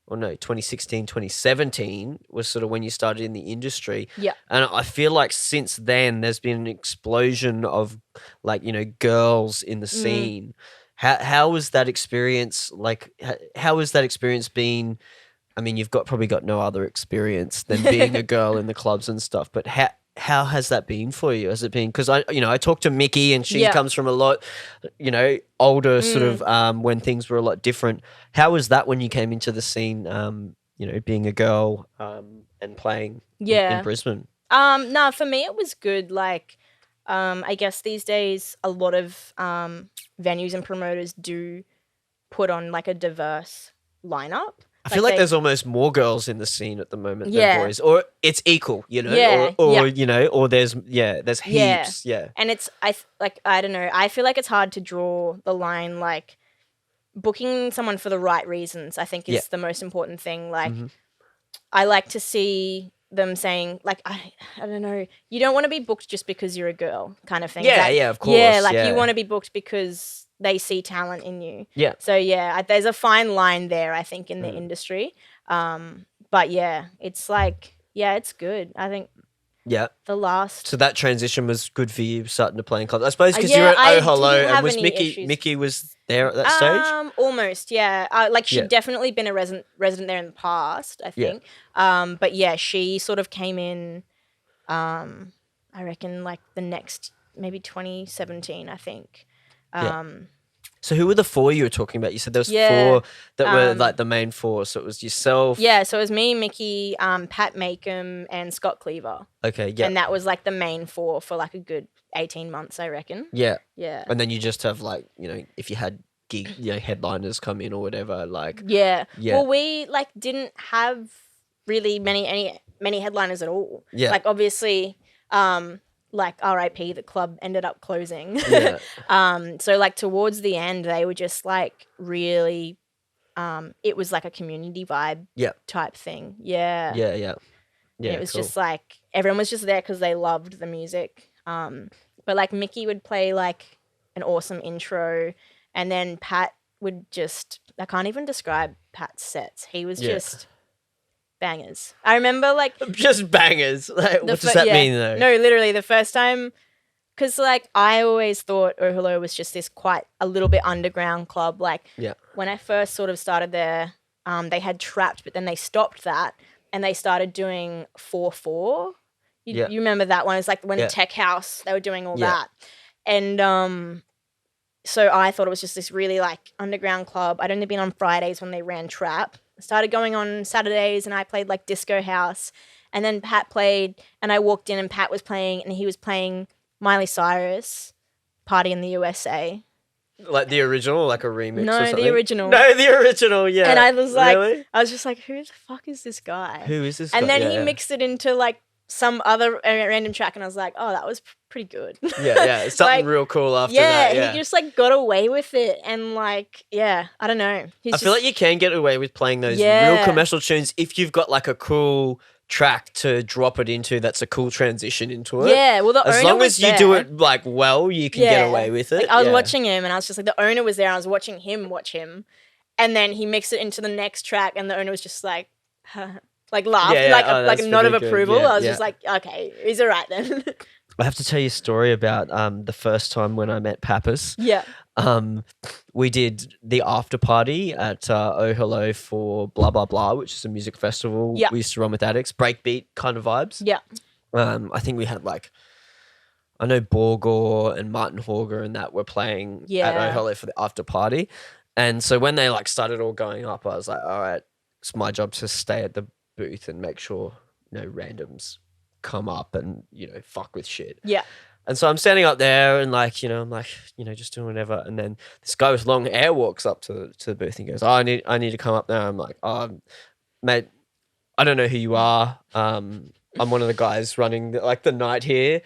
or no, 2016, 2017 was sort of when you started in the industry. Yeah. And I feel like since then there's been an explosion of like, you know, girls in the scene. How was that experience? Like, how has that experience been? I mean, you've probably got no other experience than being a girl in the clubs and stuff, but how has that been for you? Has it been because I talked to Mickey and she comes from a lot, older sort of when things were a lot different. How was that when you came into the scene? Being a girl and playing in Brisbane. No, for me it was good. Like, I guess these days a lot of venues and promoters do put on like a diverse lineup. I feel like there's almost more girls in the scene at the moment Yeah. than boys, or it's equal, you know, Yeah, or yeah. you know, or there's heaps, And it's I don't know. I feel like it's hard to draw the line. Like booking someone for the right reasons, I think is the most important thing. Like I like to see them saying like I don't know. You don't want to be booked just because you're a girl, kind of thing. Yeah, like, yeah, of course. Yeah, like you want to be booked because they see talent in you. Yeah. So there's a fine line there, I think, in the industry. But yeah, it's like it's good. I think. Yeah. The last. So that transition was good for you starting to play in clubs. I suppose because Yeah, you were at I Oh Hello didn't and have was any Mickey issues. Mickey was there at that stage? Almost, yeah. Like she'd Yeah. definitely been a resident there in the past, I think. But yeah, she sort of came in I reckon like the next maybe 2017, I think. So who were the four you were talking about? You said there was four that were like the main four. So it was yourself. Yeah, so it was me, Mickey, Pat Makem, and Scott Cleaver. Okay, yeah. And that was like the main four for like a good 18 months, I reckon. Yeah. Yeah. And then you just have like, you know, if you had gig, you know, headliners come in or whatever, like. Yeah. Yeah. Well, we like didn't have really many headliners at all. Yeah. Like obviously, like RIP, the club ended up closing. Yeah. So like towards the end, they were just like really, it was like a community vibe type thing. Yeah. Yeah, yeah. Yeah, it was cool. just like, everyone was just there because they loved the music. But like Mickey would play like an awesome intro, and then Pat would just, I can't even describe Pat's sets. He was just bangers. I remember like just bangers. Like, what does that mean though? No, literally the first time, because like I always thought Oh Hello was just this quite a little bit underground club. Like when I first sort of started there, they had Trapped, but then they stopped that and they started doing 4/4. You remember that one? It's like when Tech House, they were doing all that. And so I thought it was just this really like underground club. I'd only been on Fridays when they ran Trap. I started going on Saturdays and I played like Disco House. And then Pat played and I walked in and Pat was playing and he was playing Miley Cyrus, Party in the USA. Like the original, like a remix or something? No, the original. No, the original, yeah. And I was like, really? I was just like, who the fuck is this guy? Who is this guy? And then he mixed it into like some other random track and I was like, oh, that was pretty good. Yeah. Something like, real cool after that. Yeah, he just like got away with it. And like, I don't know. I feel like you can get away with playing those real commercial tunes if you've got like a cool track to drop it into that's a cool transition into it. Yeah, well, as long as you do it like well, you can get away with it. Like, I was watching him and I was just like, the owner was there and I was watching him watch him. And then he mixed it into the next track and the owner was just like, like laughed, like a nod of approval. I was just like, okay, he's all right then. I have to tell you a story about the first time when I met Pappas. Yeah. We did the after party at Oh Hello for Blah Blah Blah, which is a music festival we used to run with addicts, breakbeat kind of vibes. Yeah. I think we had like, I know Borgor and Martin Horger and that were playing at Oh Hello for the after party. And so when they like started all going up, I was like, all right, it's my job to stay at the booth and make sure no randoms come up and, you know, fuck with shit. Yeah. And so I'm standing up there and like, you know, I'm like, you know, just doing whatever. And then this guy with long hair walks up to the booth and goes, oh, I need to come up there. I'm like, mate, I don't know who you are. I'm one of the guys running the night here.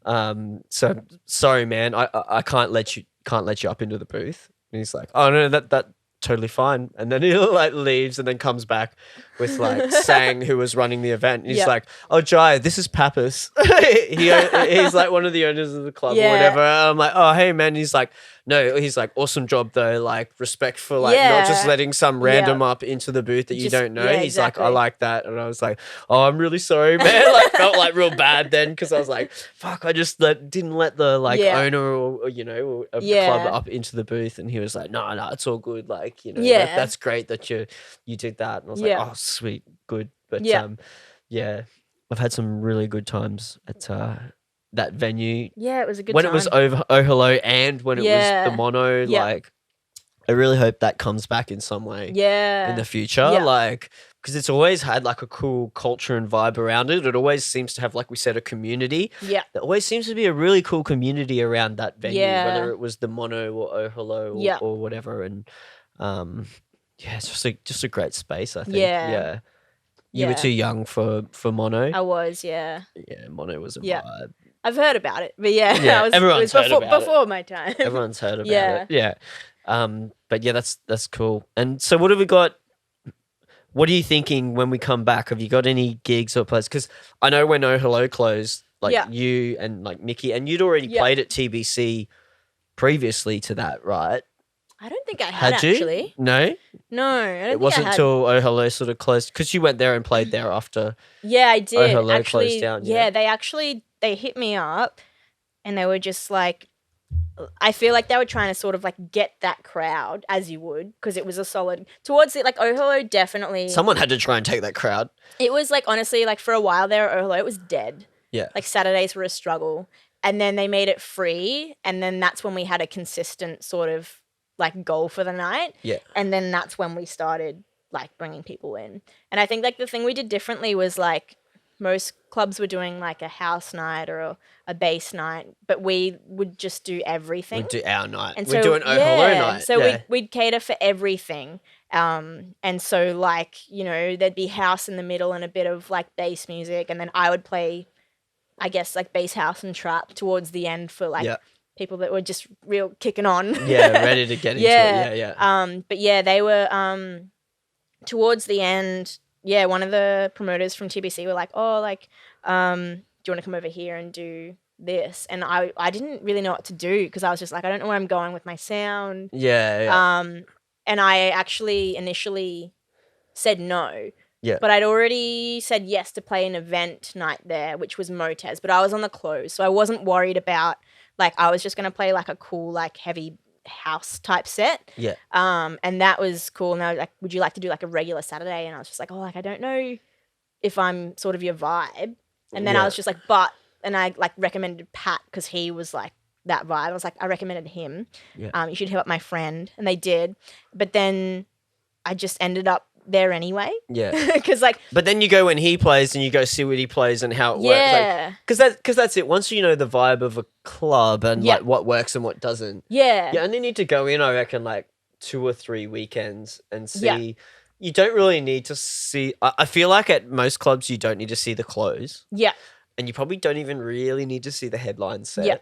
So sorry, man, I can't let you up into the booth. And he's like, oh no, that totally fine. And then he like leaves and then comes back with like Sang, who was running the event. And he's like, oh Jai, this is Pappas. He's like one of the owners of the club or whatever. And I'm like, oh hey man. He's like, no, he's like, awesome job though. Like respect for like not just letting some random up into the booth that you don't know. He's like, I like that. And I was like, oh, I'm really sorry, man. Like felt like real bad then because I was like, fuck, I just didn't let the owner or you know of the club up into the booth. And he was like, no, it's all good. Like, you know, that's great that you did that. And I was like, oh sweet, good. But I've had some really good times at that venue. Yeah, it was a good when time. it was over Oh Hello and when it was the mono. Like, I really hope that comes back in some way. In the future, like because it's always had like a cool culture and vibe around it. It always seems to have, like we said, a community. Yeah, there always seems to be a really cool community around that venue, whether it was the mono or Oh Hello or whatever. And Yeah, it's just a great space, I think. Yeah. You were Yeah. too young for mono. I was, yeah. Yeah, mono was a Yeah. vibe. I've heard about it, but yeah, Yeah, it everyone's was heard about it. before my time. Everyone's heard about Yeah. it. Yeah. But yeah, that's cool. And so what have we got? What are you thinking when we come back? Have you got any gigs or plays? Because I know when Oh Hello closed, like Yeah. you and like Mickey, and you'd already Yeah. played at TBC previously to that, right? I don't think I had you? actually. No? No, I don't It think wasn't I had. till Oh Hello sort of closed, because you went there and played there after. Yeah, I did. Hello closed actually, down, yeah, yeah? they hit me up, and they were just like, I feel like they were trying to sort of like get that crowd, as you would, because it was a solid towards it. Like Oh Hello, definitely. Someone had to try and take that crowd. It was like, honestly, like for a while there, Oh Hello, it was dead. Yeah. Like Saturdays were a struggle, and then they made it free, and then that's when we had a consistent sort of like goal for the night. Yeah. And then that's when we started like bringing people in. And I think like the thing we did differently was like most clubs were doing like a house night or a bass night, but we would just do everything. We'd do our night. And We'd do an Oh Hello night. So yeah. we'd cater for everything. And so like, you know, there'd be house in the middle and a bit of like bass music, and then I would play, I guess, like bass house and trap towards the end for like people that were just real kicking on. Yeah, ready to get into it. Yeah. But yeah, they were towards the end. Yeah, one of the promoters from TBC were like, "Oh, like, do you want to come over here and do this?" And I didn't really know what to do, because I was just like, I don't know where I'm going with my sound. Yeah. And I actually initially said no. Yeah. But I'd already said yes to play an event night there, which was Motez, but I was on the close, so I wasn't worried about, like, I was just going to play like a cool, like heavy house type set. Yeah. And that was cool. And they were like, would you like to do like a regular Saturday? And I was just like, oh, like, I don't know if I'm sort of your vibe. And then I was just like, and I like recommended Pat, because he was like that vibe. I was like, I recommended him. Yeah. You should hit up my friend. And they did. But then I just ended up there anyway. Yeah. Because like, but then you go when he plays and you go see what he plays and how it yeah. works. Like, because that's it. Once you know the vibe of a club and like what works and what doesn't. Yeah. You only need to go in, I reckon, like 2 or 3 weekends and see. Yeah. You don't really need to see. I feel like at most clubs you don't need to see the close. Yeah. And you probably don't even really need to see the headline set. Yeah.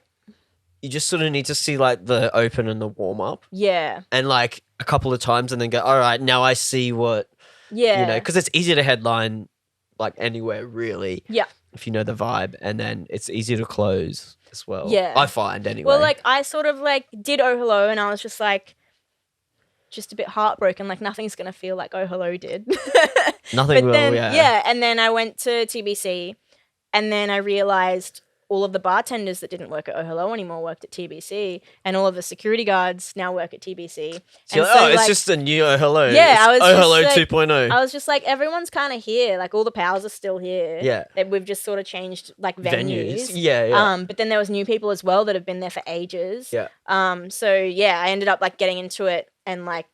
You just sort of need to see like the open and the warm up. Yeah. And like a couple of times and then go, all right, now I see what, Yeah. you know, because it's easy to headline like anywhere really. Yeah. If you know the vibe, and then it's easy to close as well. Yeah. I find anyway. Well, like I sort of like did Oh Hello, and I was just like, just a bit heartbroken. Like nothing's going to feel like Oh Hello did. Nothing but will, then, yeah. And then I went to TBC, and then I realized all of the bartenders that didn't work at Oh Hello anymore worked at TBC, and all of the security guards now work at TBC. So it's just a new Oh Hello. Yeah, I was Oh just Hello like, 2.0. I was just like, everyone's kind of here. Like all the powers are still here. Yeah. We've just sort of changed like venues. Yeah. But then there was new people as well that have been there for ages. Yeah. So yeah, I ended up like getting into it, and like,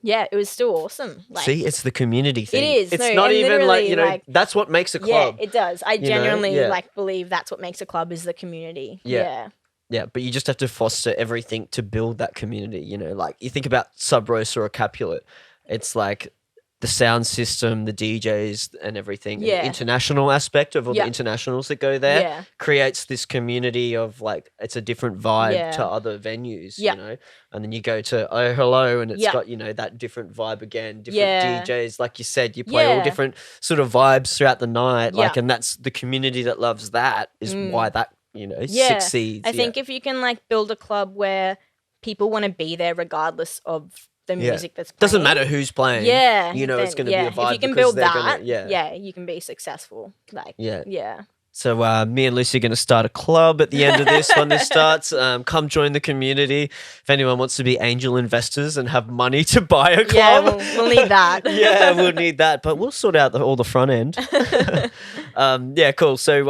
yeah, it was still awesome. Like, See, it's the community thing. It is. It's No, not and even like, literally, like, that's what makes a club. Yeah, it does. I know? genuinely Yeah. like believe that's what makes a club, is the community. Yeah. Yeah, but you just have to foster everything to build that community, you know, like you think about Sub Rosa or Capulet, it's like the sound system, the DJs and everything, Yeah. the international aspect of all Yeah. the internationals that go there Yeah. creates this community of like, it's a different vibe Yeah. to other venues, Yeah. you know, and then you go to Oh Hello and it's Yeah. got, you know, that different vibe again, different Yeah. DJs, like you said, you play all Yeah. different sort of vibes throughout the night, like, Yeah. and that's the community that loves that is why that, you know, Yeah. succeeds. I think if you can like build a club where people want to be there regardless of the music that's playing. Doesn't matter who's playing. Yeah. You know it's then, going to be a vibe. If you can because build they're that, gonna, you can be successful. Like, Yeah. yeah. So me and Lucy are going to start a club at the end of this when this starts. Come join the community. If anyone wants to be angel investors and have money to buy a club. Yeah, we'll need that. Yeah, we'll need that. But we'll sort out all the front end. Yeah, cool. So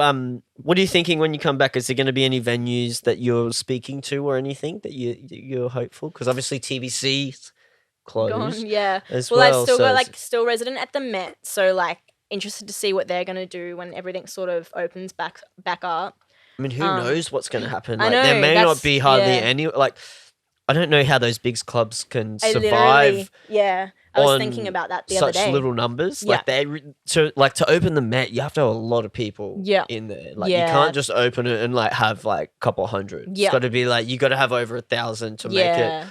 what are you thinking when you come back? Is there going to be any venues that you're speaking to or anything that you're hopeful? Because obviously TBC's closed. Gone, yeah. As Well, I've well, still so got it's- like still resident at the Met, so like interested to see what they're gonna do when everything sort of opens back up. I mean, who knows what's going to happen? I Like, know, there may not that's- be hardly yeah. any. Like, I don't know how those big clubs can I survive. I was thinking about that the other day. Such little numbers, Yeah. like to open the Met, you have to have a lot of people in there. Like you can't just open it and like have like a couple hundred. It's got to be like you got to have over 1,000 to make it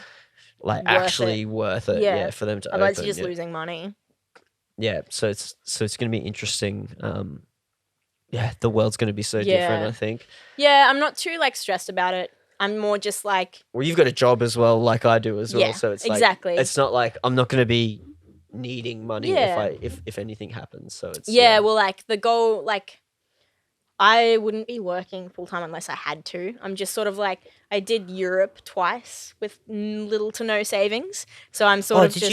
like actually worth it. Yeah, for them to Otherwise open. you're just losing money. Yeah, so it's going to be interesting. The world's going to be so different, I think. Yeah, I'm not too like stressed about it. I'm more just like... Well, you've got a job as well, like I do as well. Yeah, so it's exactly. Like, it's not like I'm not going to be needing money if anything happens. So it's... well, like the goal, like I wouldn't be working full time unless I had to. I'm just sort of like, I did Europe twice with little to no savings. So I'm sort of did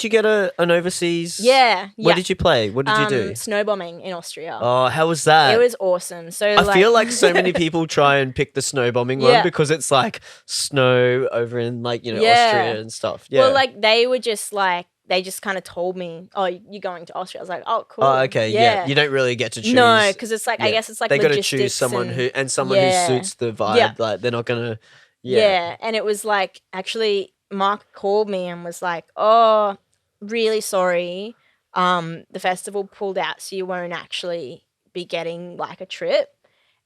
you get an overseas? Yeah. Where did you play? What did you do? Snowbombing in Austria. Oh, how was that? It was awesome. So I feel like so many people try and pick the snowbombing one because it's like snow over in like, Austria and stuff. Yeah. Well, like they were just like, they just kind of told me, "Oh, you're going to Austria." I was like, "Oh, cool." Oh, okay, yeah. You don't really get to choose. No, because it's like I guess it's like they got to choose someone who suits the vibe. Yeah. Like they're not gonna. Yeah, and it was like actually Mark called me and was like, "Oh, really sorry, the festival pulled out, so you won't actually be getting like a trip."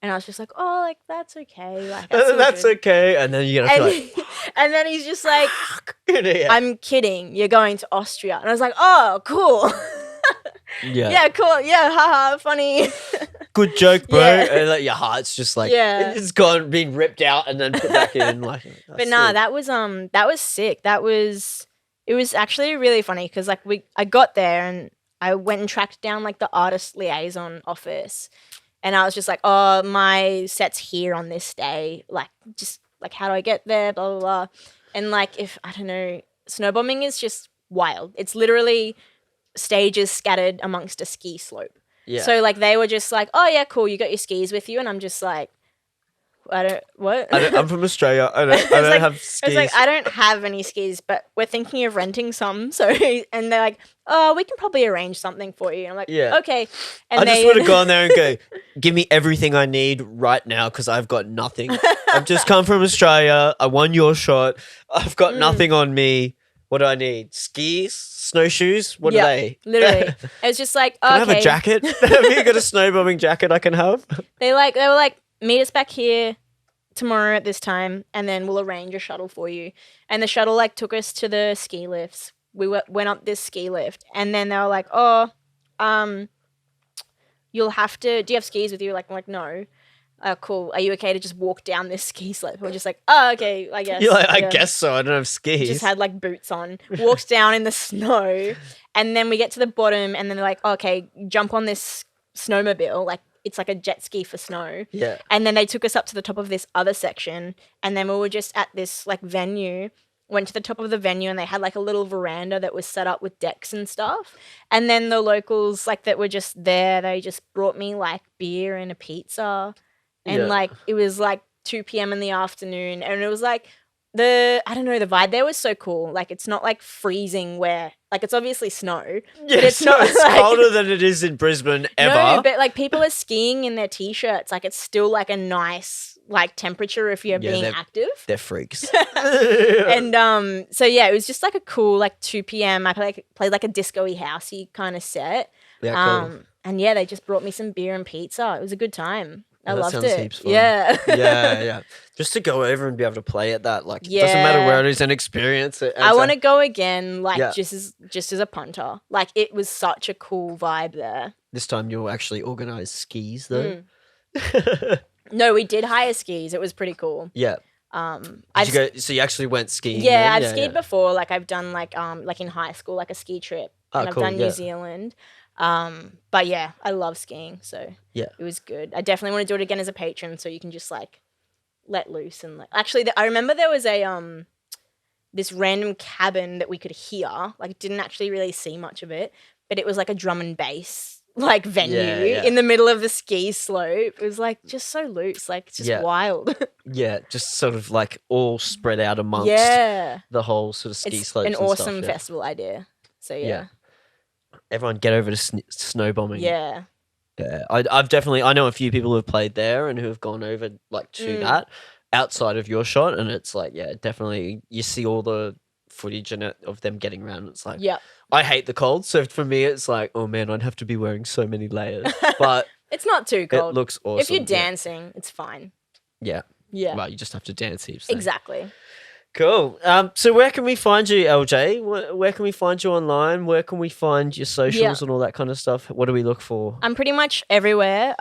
And I was just like, "Oh, like that's okay, like that's okay." And then you're gonna feel like, and then he's just like, "I'm kidding. You're going to Austria." And I was like, "Oh, cool." Yeah, cool. Yeah, haha, funny. Good joke, bro. Yeah. And like your heart's just like it's been ripped out and then put back in. Like, but nah, that was sick. It was actually really funny because like I got there and I went and tracked down like the artist liaison office. And I was just like, oh, my set's here on this day. Like, just like, how do I get there? Blah, blah, blah. And like, I don't know, snowbombing is just wild. It's literally stages scattered amongst a ski slope. Yeah. So like, they were just like, oh yeah, cool. You got your skis with you. And I'm just like, I'm from Australia. I don't have skis. I was like, I don't have any skis, but we're thinking of renting some. So, and they're like, oh, we can probably arrange something for you. And I'm like, okay. And I just would have gone there and go, give me everything I need right now because I've got nothing. I've just come from Australia. I won YourShot. I've got nothing on me. What do I need? Skis? Snowshoes? What are they? Literally. It was just like, can I have a jacket? Have you got a snowbombing jacket I can have? They were like, meet us back here tomorrow at this time and then we'll arrange a shuttle for you. And the shuttle like took us to the ski lifts. We went up this ski lift and then they were like, oh, you'll have to, do you have skis with you? Like, I'm like, no. Cool. Are you okay to just walk down this ski slope? We're just like, oh, okay, I guess. You're like, I guess so. I don't have skis. Just had like boots on, walked down in the snow. And then we get to the bottom and then they're like, oh, okay, jump on this snowmobile. Like, it's like a jet ski for snow. Yeah. And then they took us up to the top of this other section. And then we were just at this like venue, went to the top of the venue and they had like a little veranda that was set up with decks and stuff. And then the locals like that were just there, they just brought me like beer and a pizza. And like, it was like 2 p.m. in the afternoon. And it was like, the vibe there was so cool. Like, it's not like freezing where, like, it's obviously snow. Yeah, but it's not it's like, colder than it is in Brisbane ever. No, but like people are skiing in their t-shirts. Like, it's still like a nice like temperature if you're being active. They're freaks. And so yeah, it was just like a cool like 2 p.m. I played like a disco-y housey kind of set. Yeah, cool. And yeah, they just brought me some beer and pizza. It was a good time. I loved it. Heaps fun. Yeah. yeah. Just to go over and be able to play at that, like, it doesn't matter where it is and experience it. I want to go again, like, just as a punter. Like, it was such a cool vibe there. This time you'll actually organise skis, though. No, we did hire skis. It was pretty cool. Yeah. So you actually went skiing? Yeah, I've skied before. Like, I've done, like in high school, like a ski trip. And cool, I've done New Zealand. But yeah, I love skiing, so it was good. I definitely want to do it again as a patron, so you can just like let loose and like. Actually, I remember there was a this random cabin that we could hear. Like, didn't actually really see much of it, but it was like a drum and bass like venue in the middle of the ski slope. It was like just so loose, like it's just wild. Yeah, just sort of like all spread out amongst the whole sort of ski slopes. An awesome festival idea. So yeah. Everyone get over to snowbombing. Yeah. Yeah, I know a few people who have played there and who have gone over like to that, outside of YourShot, and it's like, yeah, definitely you see all the footage in it of them getting around. It's like, Yeah. I hate the cold, so for me, it's like, oh man, I'd have to be wearing so many layers, but It's not too it cold. looks awesome. If you're dancing, it's fine. yeah, Yeah. well, you just have to dance heaps. then. Exactly. Cool. So where can we find you, LJ? Where can we find you online? Where can we find your socials and all that kind of stuff? What do we look for? I'm pretty much everywhere.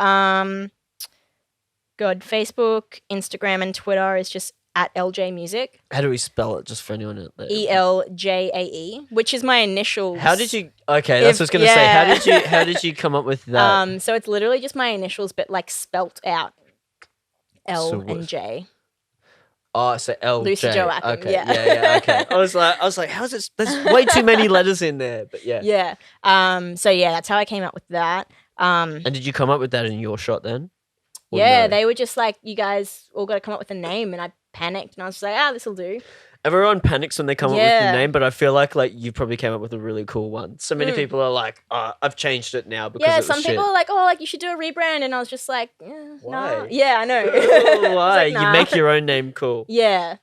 Facebook, Instagram, and Twitter is just at Eljae Music. How do we spell it, just for anyone out there? Eljae, which is my initials. How did you? Okay, that's what I was gonna say. How did you come up with that? So it's literally just my initials, but like spelt out. L So and J. Oh, so LJ. Lucy Joachim, Okay, yeah. yeah, okay. I was like, how's this? There's way too many letters in there, but yeah. Yeah. So yeah, that's how I came up with that. And did you come up with that in YourShot then? Or Yeah, no? they were just like, you guys all got to come up with a name, and I panicked, and I was just like, this will do. Everyone panics when they come up with Yeah. the name, but I feel like you probably came up with a really cool one. So many people are like, I've changed it now because Yeah, it was some shit. people are like, oh, like you should do a rebrand, and I was just like, Why? nah. Yeah, I know. Oh, why? Like, nah. You make your own name cool. Yeah.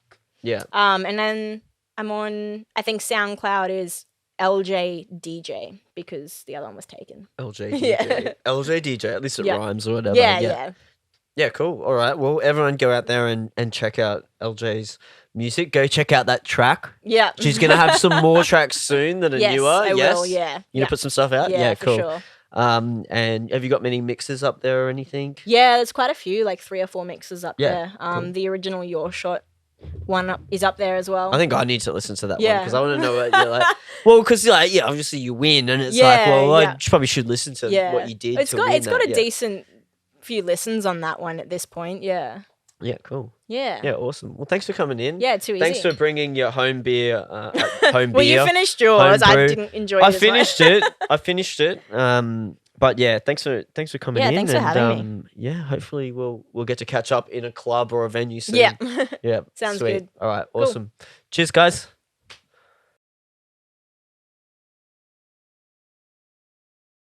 Yeah. And then I'm on, I think SoundCloud is LJ DJ because the other one was taken. LJ DJ. Yeah. LJ DJ. At least it Yeah. rhymes or whatever. Yeah. Yeah, cool. All right. Well, everyone go out there and check out LJ's music. Go check out that track. Yeah. She's going to have some more tracks soon that are Yes, newer. I yes? will, yeah. You going to put some stuff out? Yeah, cool. for sure. And have you got many mixes up there or anything? Yeah, there's quite a few, like 3 or 4 mixes up Yeah, there. cool. The original YourShot one is up there as well. I think I need to listen to that one Yeah. because I want to know what you're like. Well, because yeah, obviously you win, and it's like, Yeah, well, I yeah. probably should listen to what you did. It's to got win it's got that, a decent few listens on that one at this point. Yeah. Yeah, cool. Yeah. Yeah, awesome. Well, thanks for coming in. Yeah, too easy. Thanks for bringing your home beer. Home Well, beer. you finished yours. I brew. didn't enjoy it. I as finished much. it. I finished it. But yeah, thanks for coming Yeah, in. thanks for and, having me. Yeah, hopefully we'll get to catch up in a club or a venue soon. Yeah. Yeah. Sounds sweet. good. All right, awesome. Cheers, guys.